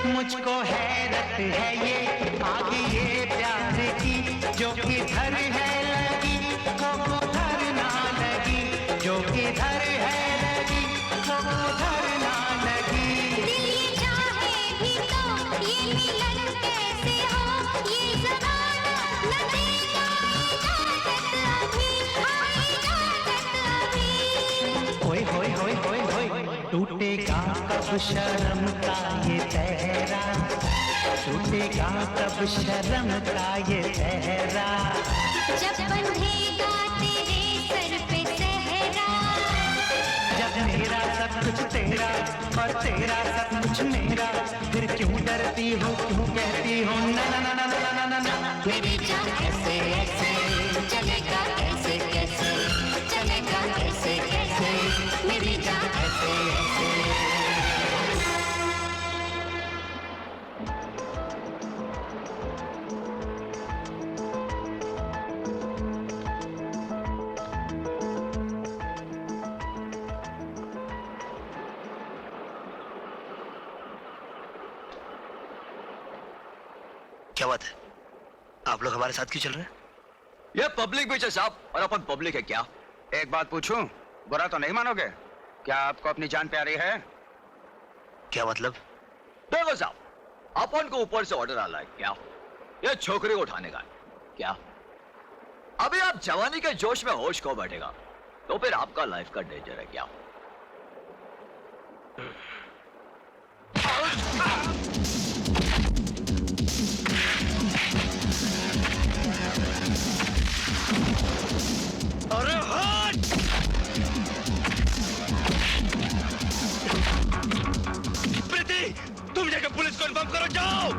मुझको हैरत है ये आगे ये प्यार की, जो किधर है लगी वो उधर ना लगी, जो किधर है लगी वो उधर ना लगी। दिल ये चाहे भी तो ये मिलन कैसे हो, ये ज़माना न देगा इजाज़त अभी, हाँ इजाज़त अभी। होय होय होय होय होय, टूटेगा कब शर्म का ये तहरा, टूटेगा कब शर्म का ये तहरा। जब बंधेगा तेरे सर पे सहरा, जब मेरा सब कुछ तेरा और तेरा सब कुछ मेरा, फिर क्यों डरती हो, क्यों कहती हो ना ना ना ना ना ना ना ना। मेरी जान ऐसे ऐसे चलेगा कैसे कैसे, चलेगा कैसे कैसे, मेरी जान ऐसे ऐसे। क्या बात है, आप लोग हमारे साथ क्यों चल रहे हैं? ये पब्लिक बीच है साहब, और अपन पब्लिक है क्या? एक बात पूछूं, बुरा तो नहीं मानोगे? क्या आपको अपनी जान प्यारी है? क्या मतलब? देखो साहब, अपन को ऊपर से ऑर्डर आ रहा है क्या, ये छोकरी को उठाने का है क्या? अभी आप जवानी के जोश में होश खो बैठेगा तो फिर आपका लाइफ का डेंजर है क्या? अरे हट! प्रीति, तुम जाकर पुलिस को इन्फॉर्म करो, जाओ।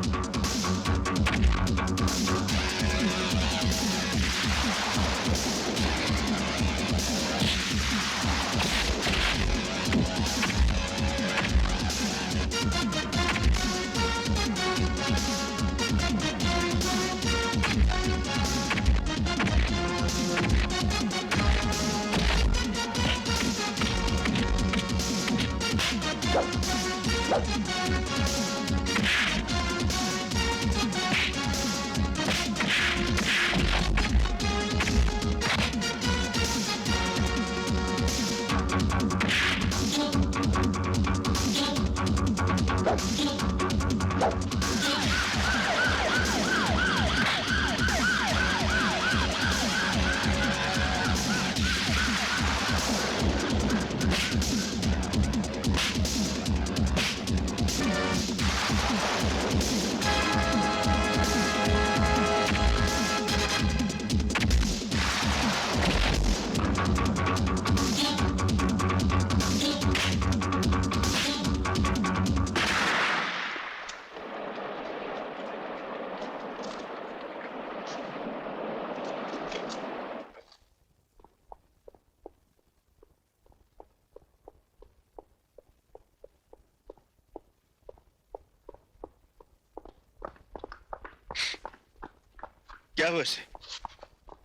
क्या हुआ इसे?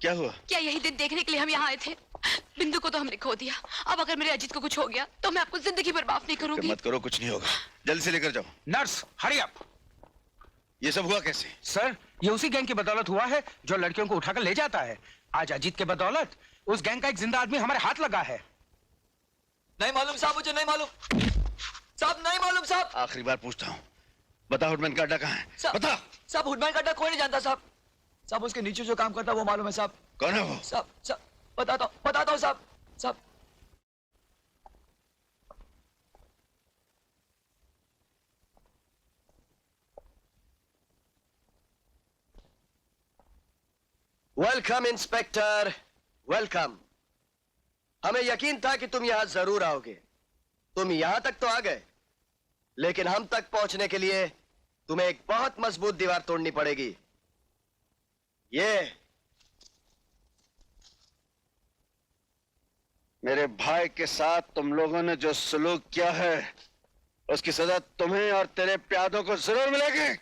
क्या हुआ? क्या यही दिन देखने के लिए हम यहाँ आए थे? बिंदु को तो हमने खो दिया, अब अगर मेरे अजीत को कुछ हो गया तो मैं आपको जिंदगी भर माफ नहीं करूंगी। मत करो, कुछ नहीं होगा, जल्दी से लेकर जाओ। Nurse, hurry up. ये सब हुआ कैसे? सर, ये उसी गैंग की बदौलत हुआ है जो लड़कियों को उठाकर ले जाता है। आज अजीत के बदौलत उस गैंग का एक जिंदा आदमी हमारे हाथ लगा है। नहीं मालूम साहब, मुझे नहीं मालूम साहब, नहीं मालूम साहब। आखिरी बार पूछता हूँ, बता हुडमैन का अड्डा कहाँ है? बता। साहब हुडमैन का अड्डा कोई नहीं जानता साहब। साहब उसके नीचे जो काम करता है वो मालूम है साहब। कौन है वो? साहब बताता हूँ साहब। साहब वेलकम इंस्पेक्टर, वेलकम। हमें यकीन था कि तुम यहां जरूर आओगे। तुम यहां तक तो आ गए, लेकिन हम तक पहुंचने के लिए तुम्हें एक बहुत मजबूत दीवार तोड़नी पड़ेगी। ये मेरे भाई के साथ तुम लोगों ने जो सलूक किया है, उसकी सजा तुम्हें और तेरे प्यादों को जरूर मिलेगी।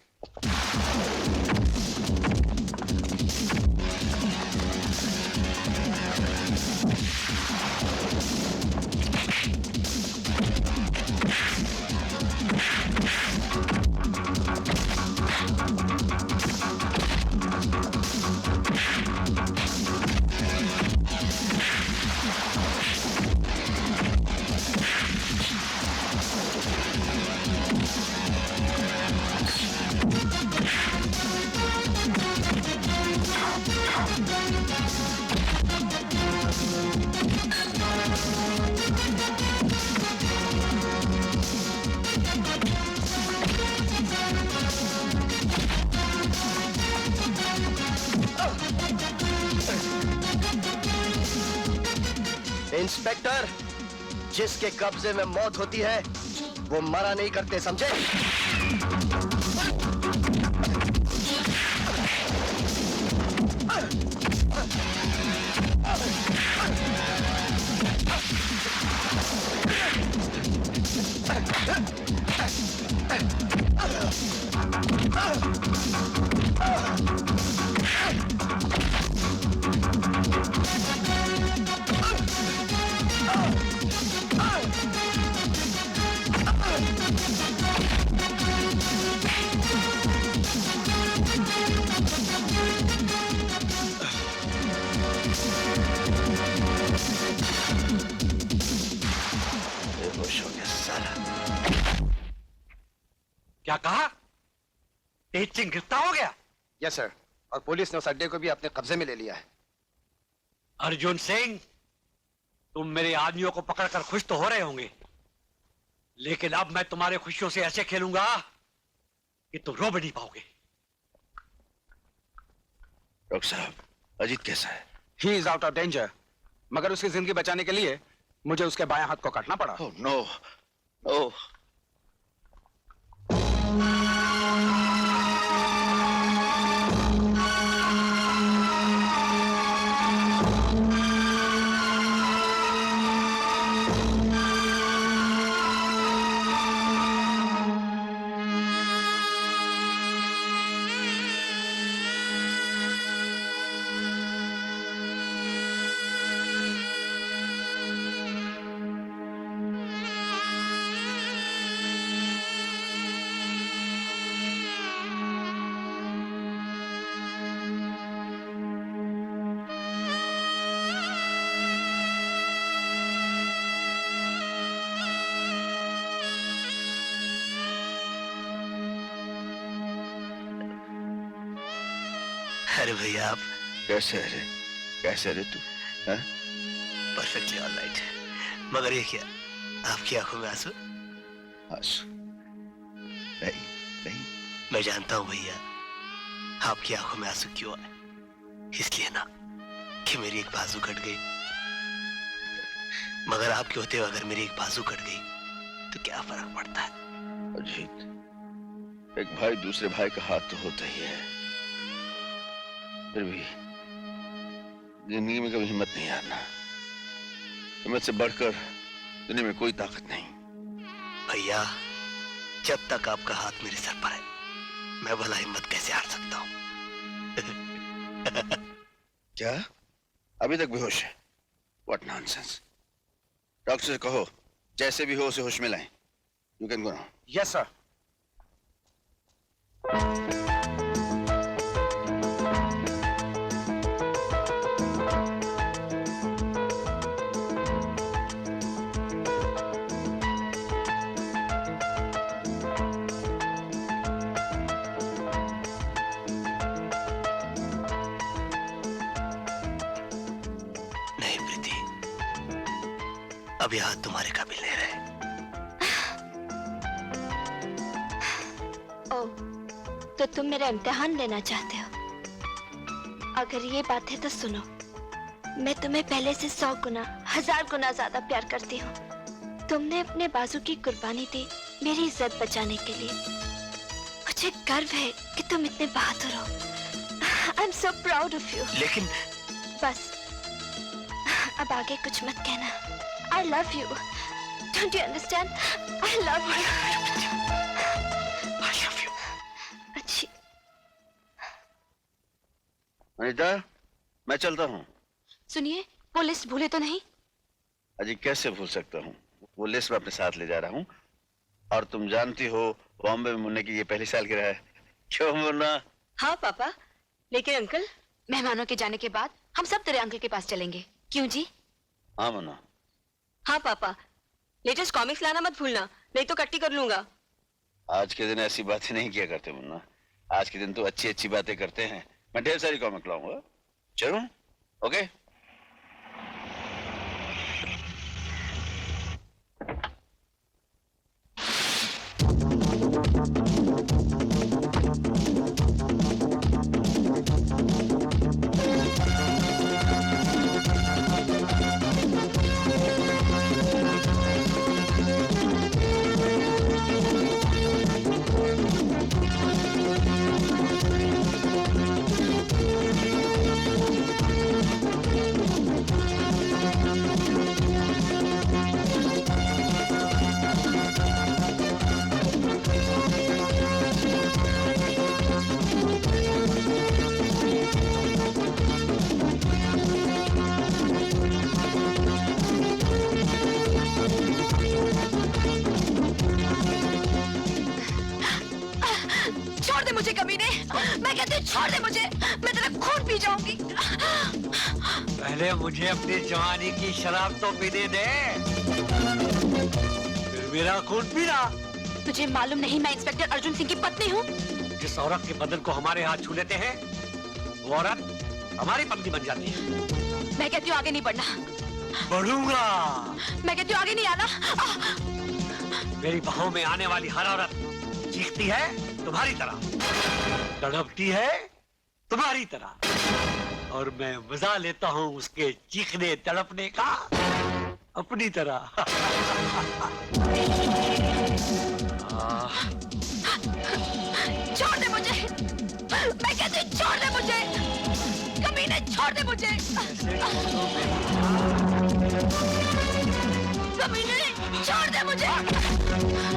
इंस्पेक्टर, जिसके कब्जे में मौत होती है वो मरा नहीं करते, समझे? क्या कहा? तेज सिंह गिरफ्तार हो गया? यस सर, और पुलिस ने उस अड्डे को भी अपने कब्जे में ले लिया है। अर्जुन सिंह, तुम मेरे आदमियों को पकड़कर खुश तो हो रहे होंगे, लेकिन अब मैं तुम्हारे खुशियों से ऐसे खेलूंगा कि तुम रो भी नहीं पाओगे। डॉक्टर साहब, अजीत कैसा है? He is out of danger, मगर उसकी जिंदगी बचाने के लिए मुझे उसके बाएं हाथ को काटना पड़ा। Oh no, no. अरे भैया आप कैसे है रे? कैसे है रे तू? Perfectly alright. मगर ये क्या, आपकी आंखों में आंसू? आंसू नहीं, नहीं। मैं जानता हूँ भैया आपकी आंखों में आंसू क्यों आए। इसलिए ना कि मेरी एक बाजू कट गई। मगर आपके होते हुए अगर मेरी एक बाजू कट गई तो क्या फर्क पड़ता है? अजीत, एक भाई दूसरे भाई का हाथ तो होता ही है, फिर भी जिंदगी में कभी हिम्मत नहीं हारना। हिम्मत से बढ़कर दुनिया में कोई ताकत नहीं। भैया जब तक आपका हाथ मेरे सर पर है, मैं भला हिम्मत कैसे हार सकता हूँ? क्या अभी तक बेहोश है? What nonsense. डॉक्टर से कहो जैसे भी हो उसे होश में लाएं। You can go now. Yes sir. अभी हाथ तुम्हारे काबिल नहीं रहे। ओ, तो तुम मेरा इम्तिहान लेना चाहते हो? अगर ये बात है तो सुनो, मैं तुम्हें पहले से 100 गुना 1000 गुना ज्यादा प्यार करती हूँ। तुमने अपने बाजू की कुर्बानी दी मेरी इज्जत बचाने के लिए। मुझे गर्व है कि तुम इतने बहादुर हो। I am so proud of you. लेकिन बस अब आगे कुछ मत कहना। I love you. Don't you understand? I love you. I love you. अच्छी। अनीता, मैं चलता हूँ। सुनिए, वो लिस्ट भूले तो नहीं? अजी कैसे भूल सकता हूँ, वो लिस्ट मैं अपने साथ ले जा रहा हूँ। और तुम जानती हो बॉम्बे में मुन्ने की ये पहली सालगिरह है। क्यों मुन्ना? हाँ पापा, लेकिन अंकल मेहमानों के जाने के बाद हम सब तेरे अंकल के पास चलेंगे, क्यों जी? हाँ मुन्ना। हाँ पापा, लेटेस्ट कॉमिक्स लाना मत भूलना, नहीं तो कट्टी कर लूंगा। आज के दिन ऐसी बातें नहीं किया करते मुन्ना। आज के दिन तो अच्छी अच्छी बातें करते हैं। मैं ढेर सारी कॉमिक लाऊंगा। चलूं? ओके? छोड़ दे मुझे कमीने, मैं कहती हूँ छोड़ दे मुझे, मैं तेरा खून पी जाऊंगी। पहले मुझे अपनी जवानी की शराब तो पीने दे, फिर मेरा खून पीना। तुझे मालूम नहीं मैं इंस्पेक्टर अर्जुन सिंह की पत्नी हूँ? जिस औरत के बदन को हमारे हाथ छू लेते हैं, वो औरत हमारी पत्नी बन जाती है। मैं कहती हूँ आगे नहीं बढ़ना। बढ़ूंगा। मैं कहती हूँ आगे नहीं आना। मेरी बाहों में आने वाली हर औरत चीखती है तुम्हारी तरह, तड़पती है तुम्हारी तरह, और मैं मजा लेता हूँ उसके चीखने तड़पने का अपनी तरह। छोड़ दे मुझे, मैं कहती हूँ छोड़ दे मुझे, कमीने छोड़ दे मुझे। कमीने छोड़ दे मुझे।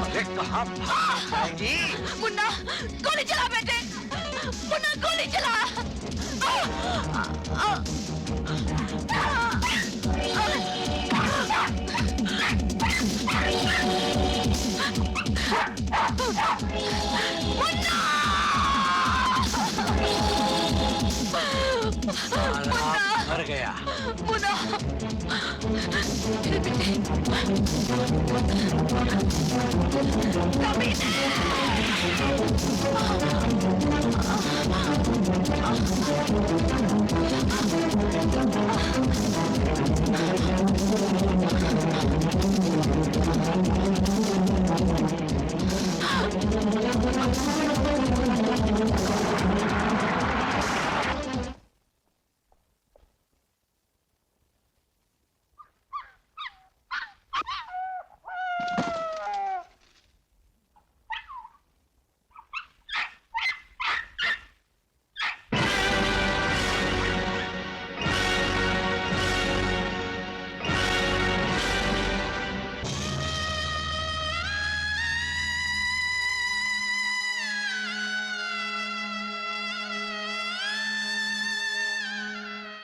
अरे कहाँ भागी? मुन्ना गोली चला बेटे, मुन्ना गोली चला। मर गया। मुन्ना मेरे बेटे, कमीने।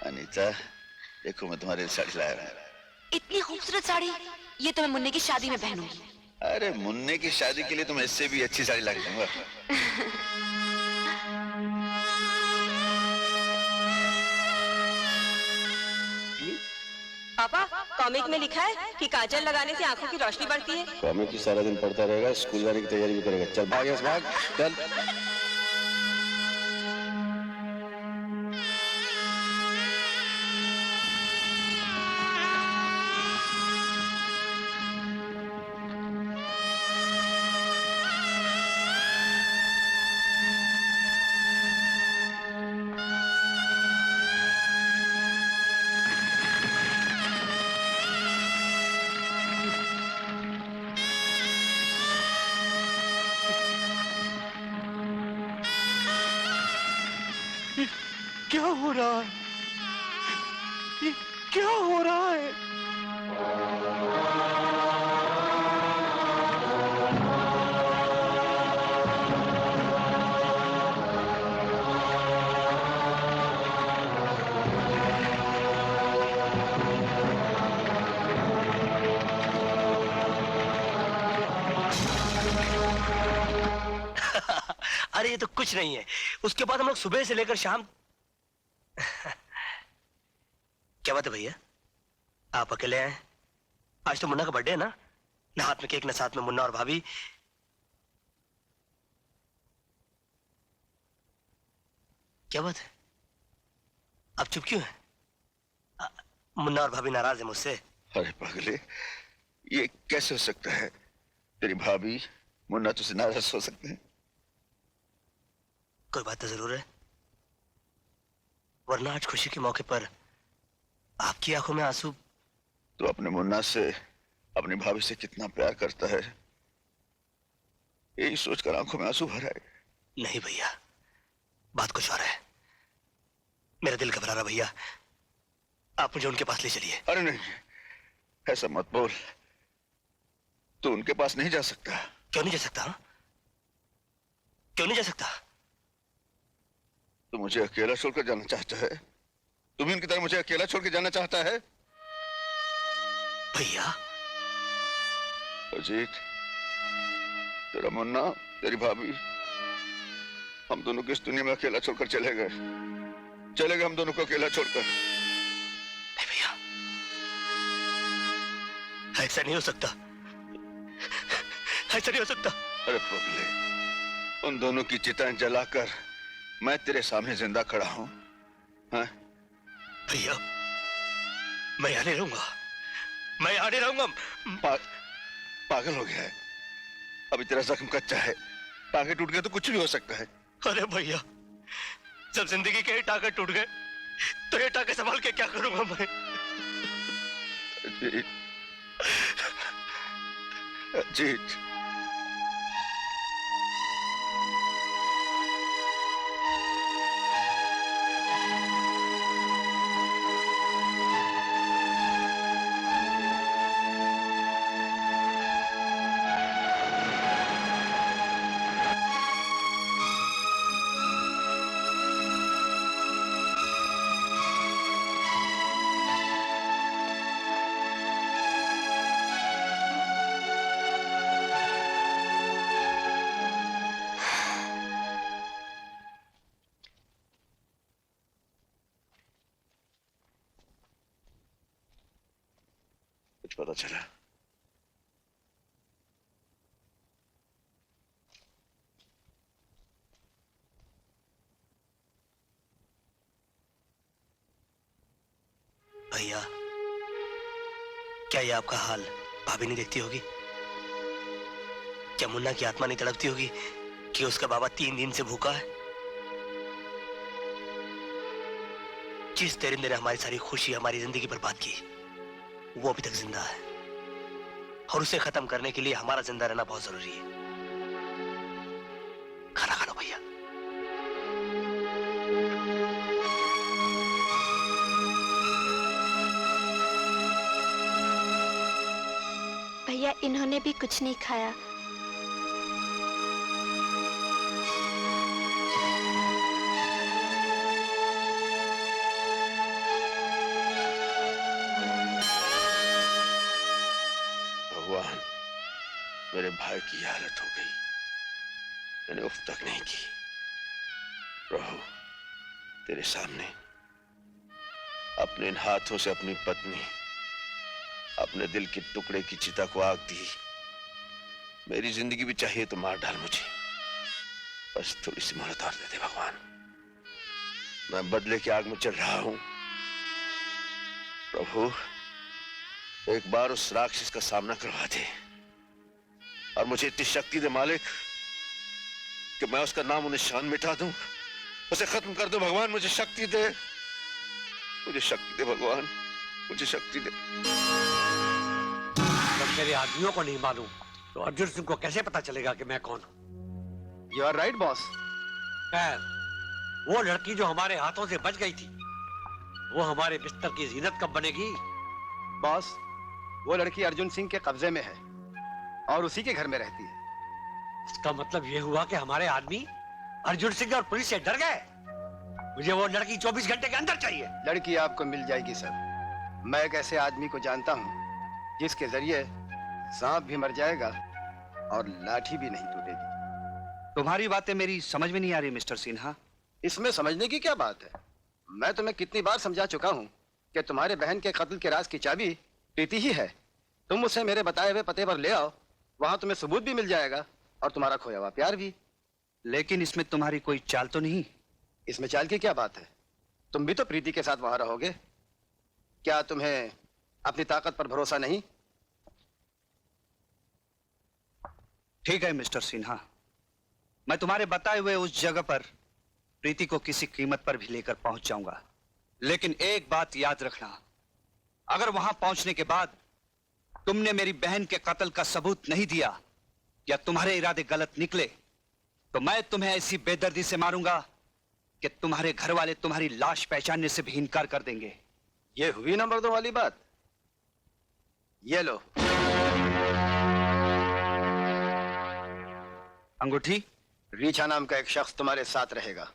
अनीता, देखो मैं तुम्हारे लिए साड़ी लाया हूँ। इतनी खूबसूरत साड़ी, ये तो मैं मुन्ने की शादी में पहनूंगी। अरे मुन्ने की शादी के लिए तुम्हें इससे भी अच्छी साड़ी ला के दूंगा। पापा, कॉमिक में लिखा है कि काजल लगाने से आंखों की रोशनी बढ़ती है। कॉमिक की सारा दिन पढ़ता रहेगा, स्कूल जाने की तैयारी भी करेगा। चल भाग, यस भाग, चल। क्या हो रहा है? ये क्या हो रहा है? अरे ये तो कुछ नहीं है। उसके बाद हम लोग सुबह से लेकर शाम क्या बात है भैया, आप अकेले आए? आज तो मुन्ना का बर्थडे है ना? ना हाथ में केक ना साथ में मुन्ना और भाभी। क्या बात है, आप चुप क्यों हैं? मुन्ना और भाभी नाराज है मुझसे? अरे पागले, ये कैसे हो सकता है? तेरी भाभी मुन्ना तुझसे नाराज हो सकते हैं? कोई बात तो जरूर है, वरना आज खुशी के मौके पर आपकी आंखों में आंसू। तो अपने मुन्ना से, अपनी भाभी से कितना प्यार करता है, यही सोचकर आंखों में आंसू भर आए। नहीं भैया, बात कुछ और है। मेरा दिल घबरा रहा भैया, आप मुझे उनके पास ले चलिए। अरे नहीं, ऐसा मत बोल। तू उनके पास नहीं जा सकता। क्यों नहीं जा सकता? क्यों नहीं जा सकता? तू मुझे अकेला छोड़कर जाना चाहता है? तू भी उनकी तरह मुझे अकेला छोड़ के जाना चाहता है? भैया अजीत, तेरा मुन्ना, तेरी भाभी, हम दोनों को इस दुनिया में अकेला छोड़कर चले गए हम दोनों को अकेला छोड़कर। नहीं भैया, ऐसा नहीं हो सकता, ऐसा नहीं हो सकता। अरे पगले, उन दोनों की चिताएं जलाकर मैं तेरे सामने जिंदा खड़ा हूं। हाँ? भैया मैं यहाँ नहीं रहूंगा, मैं यहाँ नहीं रहूंगा। पागल हो गया है? अभी तेरा जख्म कच्चा है, टांगे टूट गए तो कुछ भी हो सकता है। अरे भैया, जब जिंदगी के ही टांगे टूट गए तो ये टांगे संभाल के क्या करूंगा मैं? अजीत, अजीत, कुछ पता चला? भैया, क्या ये आपका हाल भाभी नहीं देखती होगी? क्या मुन्ना की आत्मा नहीं तड़पती होगी कि उसका बाबा 3 दिन से भूखा है? जिस दरिंदे ने हमारी सारी खुशी, हमारी जिंदगी बर्बाद की, वो अभी तक जिंदा है और उसे खत्म करने के लिए हमारा जिंदा रहना बहुत जरूरी है। खाना खा लो भैया। भैया, इन्होंने भी कुछ नहीं खाया। भगवान, मेरे भाई की हालत हो गई, मैंने उफ तक नहीं की। प्रभु, तेरे सामने अपने इन हाथों से अपनी पत्नी, अपने दिल के टुकड़े की चिता को आग दी। मेरी जिंदगी भी चाहिए तो मार डाल मुझे, बस थोड़ी सी मोहलत और दे दे भगवान। मैं बदले की आग में चल रहा हूं। प्रभु, एक बार उस राक्षस का सामना करवा दे और मुझे इतनी शक्ति दे मालिक कि मैं उसका नाम निशान मिटा दूं, उसे खत्म कर दूं। भगवान, मुझे शक्ति दे, मुझे शक्ति दे भगवान, मुझे शक्ति दे। जब मेरे आदमियों को नहीं मालूम तो अर्जुन सिंह को कैसे पता चलेगा कि मैं कौन हूं? You are right boss. खैर, वो लड़की जो हमारे हाथों से बच गई थी, वो हमारे बिस्तर की जीनत कब बनेगी? बॉस, वो लड़की अर्जुन सिंह के कब्जे में है और उसी के घर में रहती है। इसका मतलब ये हुआ कि हमारे आदमी अर्जुन सिंह और पुलिस से डर गए। मुझे वो लड़की 24 घंटे के अंदर चाहिए। लड़की आपको मिल जाएगी सर। मैं एक ऐसे आदमी को जानता हूँ जिसके जरिए सांप भी मर जाएगा और लाठी भी नहीं टूटेगी। तुम्हारी बातें मेरी समझ में नहीं आ रही मिस्टर सिन्हा। इसमें समझने की क्या बात है? मैं तुम्हें कितनी बार समझा चुका हूँ कि तुम्हारे बहन के कत्ल के राज की चाबी प्रीति ही है। तुम उसे मेरे बताए हुए पते पर ले आओ, वहां तुम्हें सबूत भी मिल जाएगा और तुम्हारा खोया हुआ प्यार भी। लेकिन इसमें तुम्हारी कोई चाल तो नहीं? इसमें चाल की क्या बात है? तुम भी तो प्रीति के साथ वहां रहोगे। क्या तुम्हें अपनी ताकत पर भरोसा नहीं? ठीक है मिस्टर सिन्हा, मैं तुम्हारे बताए हुए उस जगह पर प्रीति को किसी कीमत पर भी लेकर पहुंच जाऊंगा। लेकिन एक बात याद रखना, अगर वहां पहुंचने के बाद तुमने मेरी बहन के कत्ल का सबूत नहीं दिया या तुम्हारे इरादे गलत निकले तो मैं तुम्हें ऐसी बेदर्दी से मारूंगा कि तुम्हारे घर वाले तुम्हारी लाश पहचानने से भी इनकार कर देंगे। ये हुई नंबर 2 वाली बात। ये लो अंगूठी। रीछा नाम का एक शख्स तुम्हारे साथ रहेगा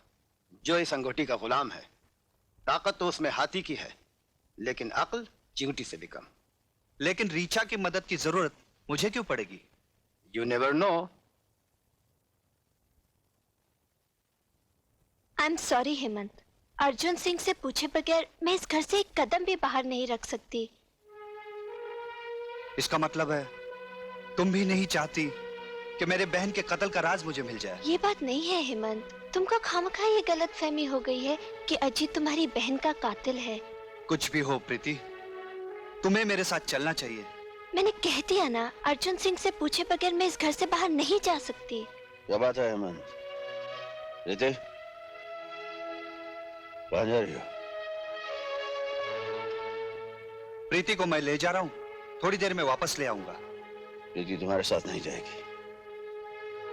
जो इस अंगूठी का गुलाम है। ताकत तो उसमें हाथी की है, लेकिन अक्ल चींटी से भी कम। लेकिन रीछा की मदद की जरूरत मुझे क्यों पड़ेगी? You never know. I am sorry Hemant, Arjun Singh से पूछे बगैर मैं इस घर से एक कदम भी बाहर नहीं रख सकती। इसका मतलब है तुम भी नहीं चाहती कि मेरे बहन के कत्ल का राज मुझे मिल जाए? ये बात नहीं है हेमंत, तुमको खामखा ये गलत फहमी हो गई है कि अजीत तुम्हारी बहन का कातिल है। कुछ भी हो प्रीति, तुम्हें मेरे साथ चलना चाहिए। मैंने कह दिया ना, अर्जुन सिंह से पूछे बगैर मैं इस घर से बाहर नहीं जा सकती। क्या बात है हेमंत? प्रीति, कहाँ जा रही हो? प्रीति को मैं ले जा रहा हूँ, थोड़ी देर में वापस ले आऊंगा। प्रीति तुम्हारे साथ नहीं जाएगी।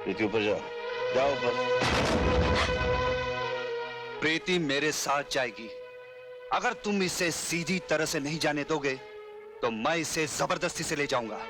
प्रीति ऊपर जाओ, जाओ ऊपर। प्रीति मेरे साथ जाएगी। अगर तुम इसे सीधी तरह से नहीं जाने दोगे तो मैं इसे जबरदस्ती से ले जाऊंगा।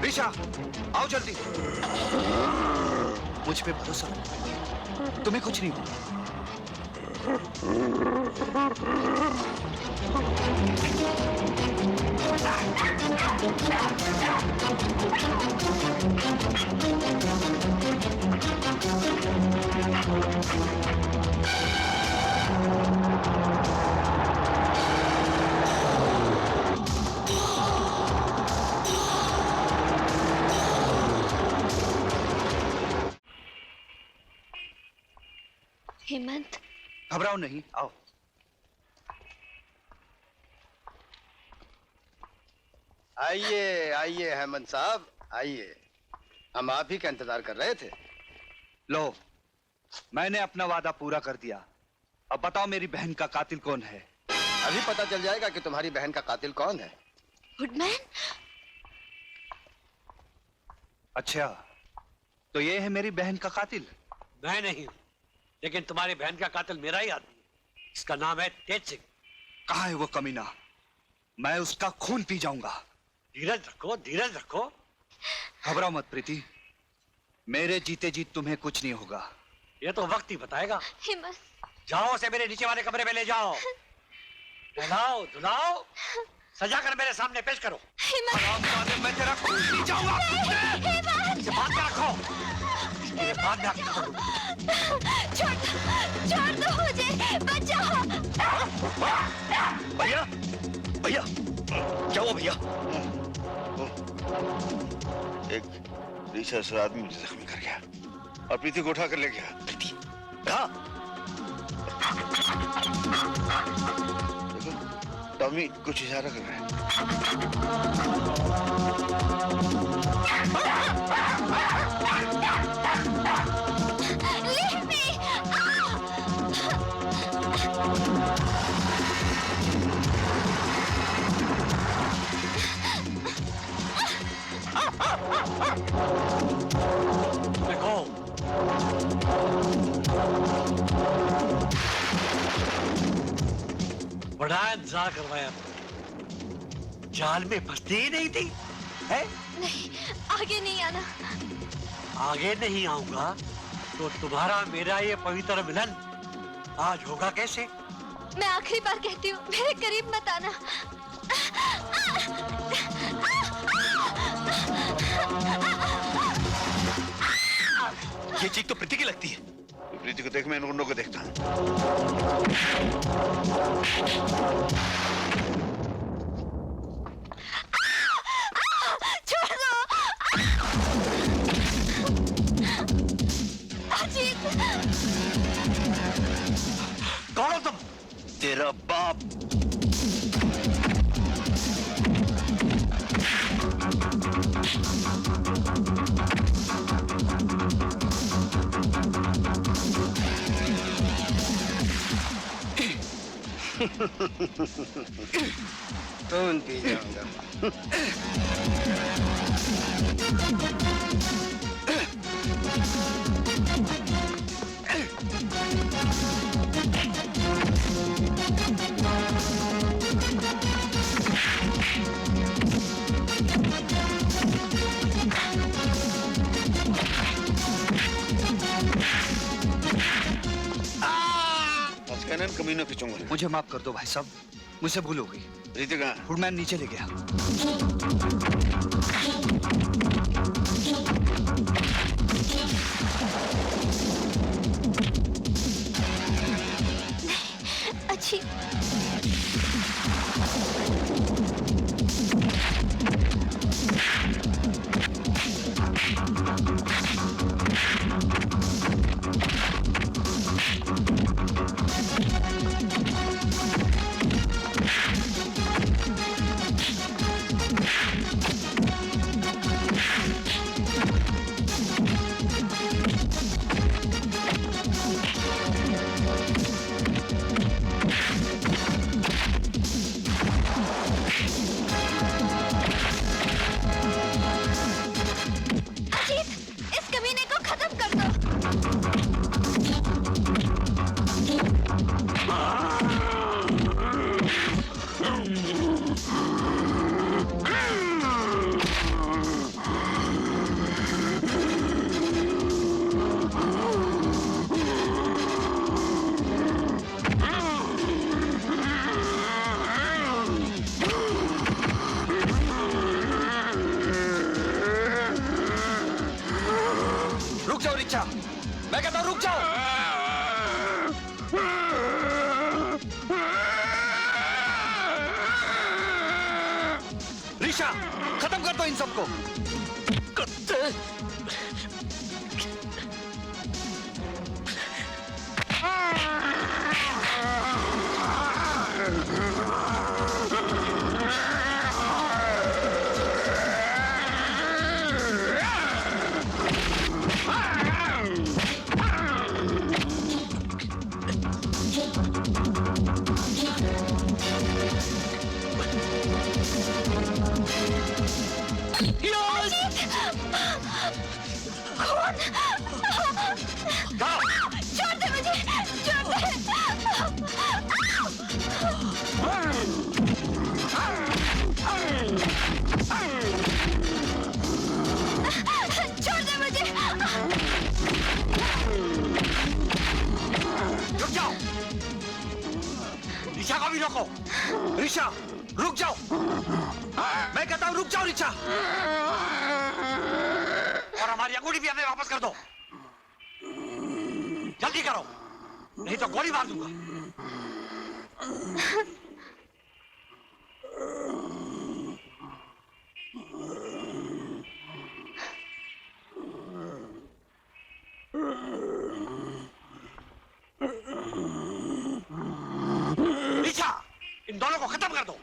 रीछा, आओ जल्दी। मुझ पे भरोसा करो, तुम्हें कुछ नहीं होगा। हेमंत, घबराओ नहीं, आओ। आइए आइए हेमंत साहब, आइए। हम आप ही का इंतजार कर रहे थे। लो, मैंने अपना वादा पूरा कर दिया। अब बताओ मेरी बहन का कातिल कौन है? अभी पता चल जाएगा कि तुम्हारी बहन का कातिल कौन है। वुडमैन? अच्छा, तो ये है मेरी बहन का कातिल? मैं नहीं हूं, लेकिन तुम्हारी बहन का कातिल मेरा ही आदमी है। इसका नाम है तेज सिंह। कहाँ है वो कमीना? मैं उसका खून पी जाऊंगा। धीरज रखो, धीरज रखो। घबराओ मत प्रीति, मेरे जीते जी तुम्हें कुछ नहीं होगा। ये तो वक्त ही बताएगा। हिम्मत। जाओ उसे मेरे नीचे वाले कमरे में ले जाओ, नहलाओ धुलाओ, सजा कर मेरे सामने पेश करो। मैं तेरा खून पी जाऊंगा। इसे बांध के रखो, इसके बाद मैं आपको करूंगा। छोड़ दो मुझे, बचाओ। भैया, भैया, क्या हुआ भैया? एक रीशा आदमी मुझे जख्मी कर गया और प्रीति को उठा कर ले गया। प्रीति कहाँ? देखो, टॉमी कुछ इशारा कर रहा है। Leave me! देखो, बड़ा इंतजार करवाया, जाल में फंसती ही नहीं थी है? नहीं, आगे नहीं आना। आगे नहीं आऊंगा तो तुम्हारा मेरा ये पवित्र मिलन आज होगा कैसे? मैं आखिरी बार कहती हूँ, मेरे करीब मत आना। ये चीख तो प्रीति की लगती है। प्रीति को देख, मैं इन गुंडों को देखता हूँ। छोड़ दो। अजीत। कौन हो तुम? तेरा बाप। खून पी जाऊंगा। कमीनों की चुंगल। मुझे माफ कर दो भाई साहब, मुझसे भूल हो गई। प्रीति कहाँ? वुडमैन नीचे ले गया। अच्छी। मैं कहता हूँ रुक जाओ। ऋषा, खत्म कर दो इन सबको। छोड़ दे मुझे, छोड़ दे। छोड़ दे मुझे। रुक जाओ, रिचा को भी रोको। रिचा, रुक जाओ। मैं कहता हूँ रुक जाओ रिचा। और हमारी अंगूठी भी हमें वापस कर दो। जल्दी करो, नहीं तो गोली मार दूंगा। रिचा, इन दोनों को खत्म कर दो।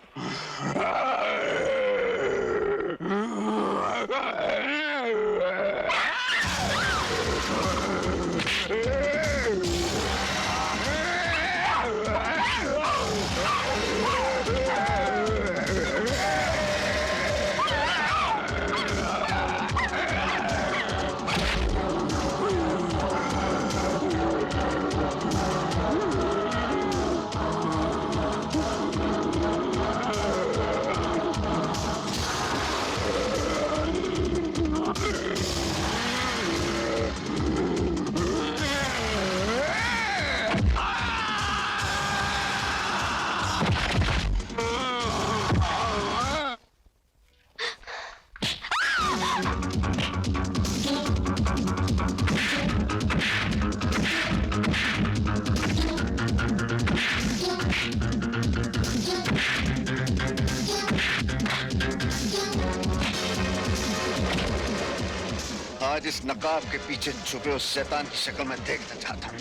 आज इस नकाब के पीछे छुपे उस शैतान की शक्ल में देखना चाहता हूँ।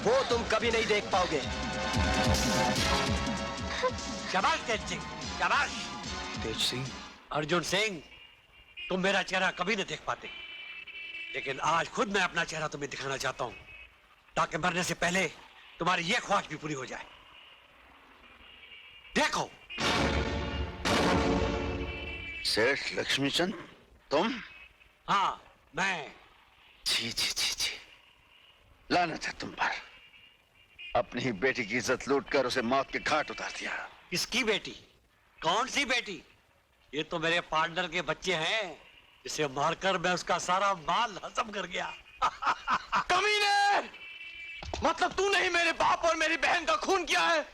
वो तुम कभी नहीं देख पाओगे। शाबाश तेज सिंह, शाबाश। तेज सिंह, अर्जुन सिंह, तुम मेरा चेहरा कभी नहीं देख पाते, लेकिन आज खुद मैं अपना चेहरा तुम्हें दिखाना चाहता हूँ, ताकि मरने से पहले तुम्हारी ये ख्वाहिश भी पूरी हो जाए। देखो। सेठ लक्ष्मीचंद, तुम? हाँ, मैं। छी छी छी छी, लानत है तुम पर। अपनी ही बेटी की इज्जत लूटकर उसे मौत के घाट उतार दिया। किसकी बेटी? कौन सी बेटी? ये तो मेरे पार्टनर के बच्चे हैं, जिसे मारकर मैं उसका सारा माल हजम कर गया। कमीने! मतलब तूने ही मेरे बाप और मेरी बहन का खून किया है?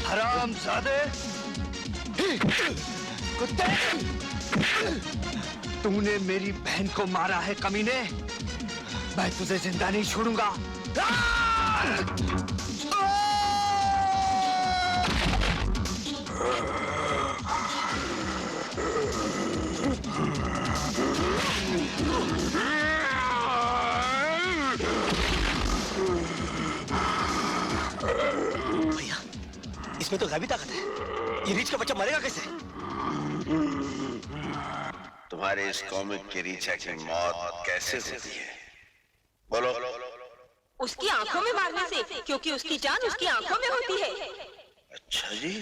हरामजादे! कुत्ते! तूने मेरी बहन को मारा है कमीने। मैं तुझे जिंदा नहीं छोड़ूंगा। भैया, इसमें तो गायबी ताकत है। ये रीछ का बच्चा मरेगा कैसे? तुम्हारे इस कॉमिक के रीचा की मौत कैसे होती है? बोलो। उसकी आंखों में मारने से, क्योंकि उसकी जान उसकी आंखों में होती है। अच्छा जी।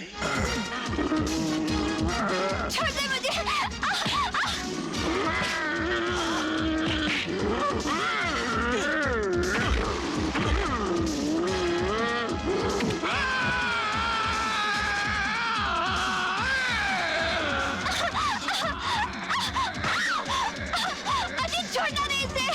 छोड़ दे मुझे। छोड़ना नहीं इसे।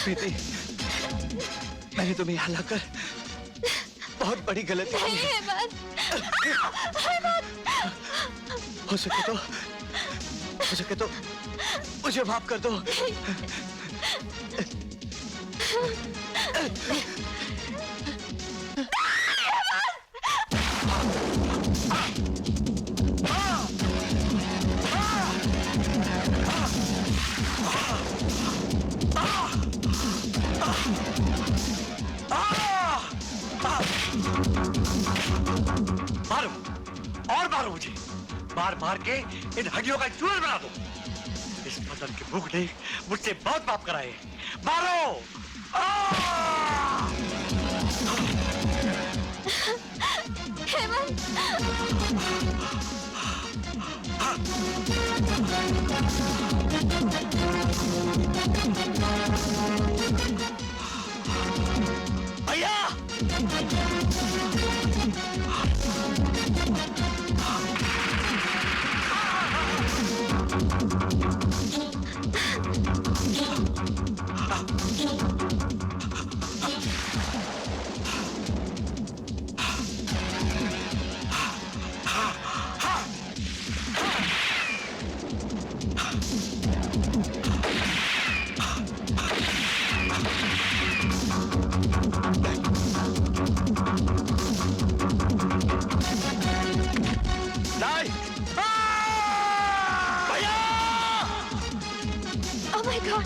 प्रीति, मैंने तुम्हें यहाँ लाकर बहुत बड़ी गलती की है। हो सके तो मुझे माफ कर दो। मारो और मारो मुझे, मार मार के इन हड्डियों का चूर बना दो। इस बदन की भूख ने मुझसे बहुत पाप कराए। मारो। भैया Oh my God!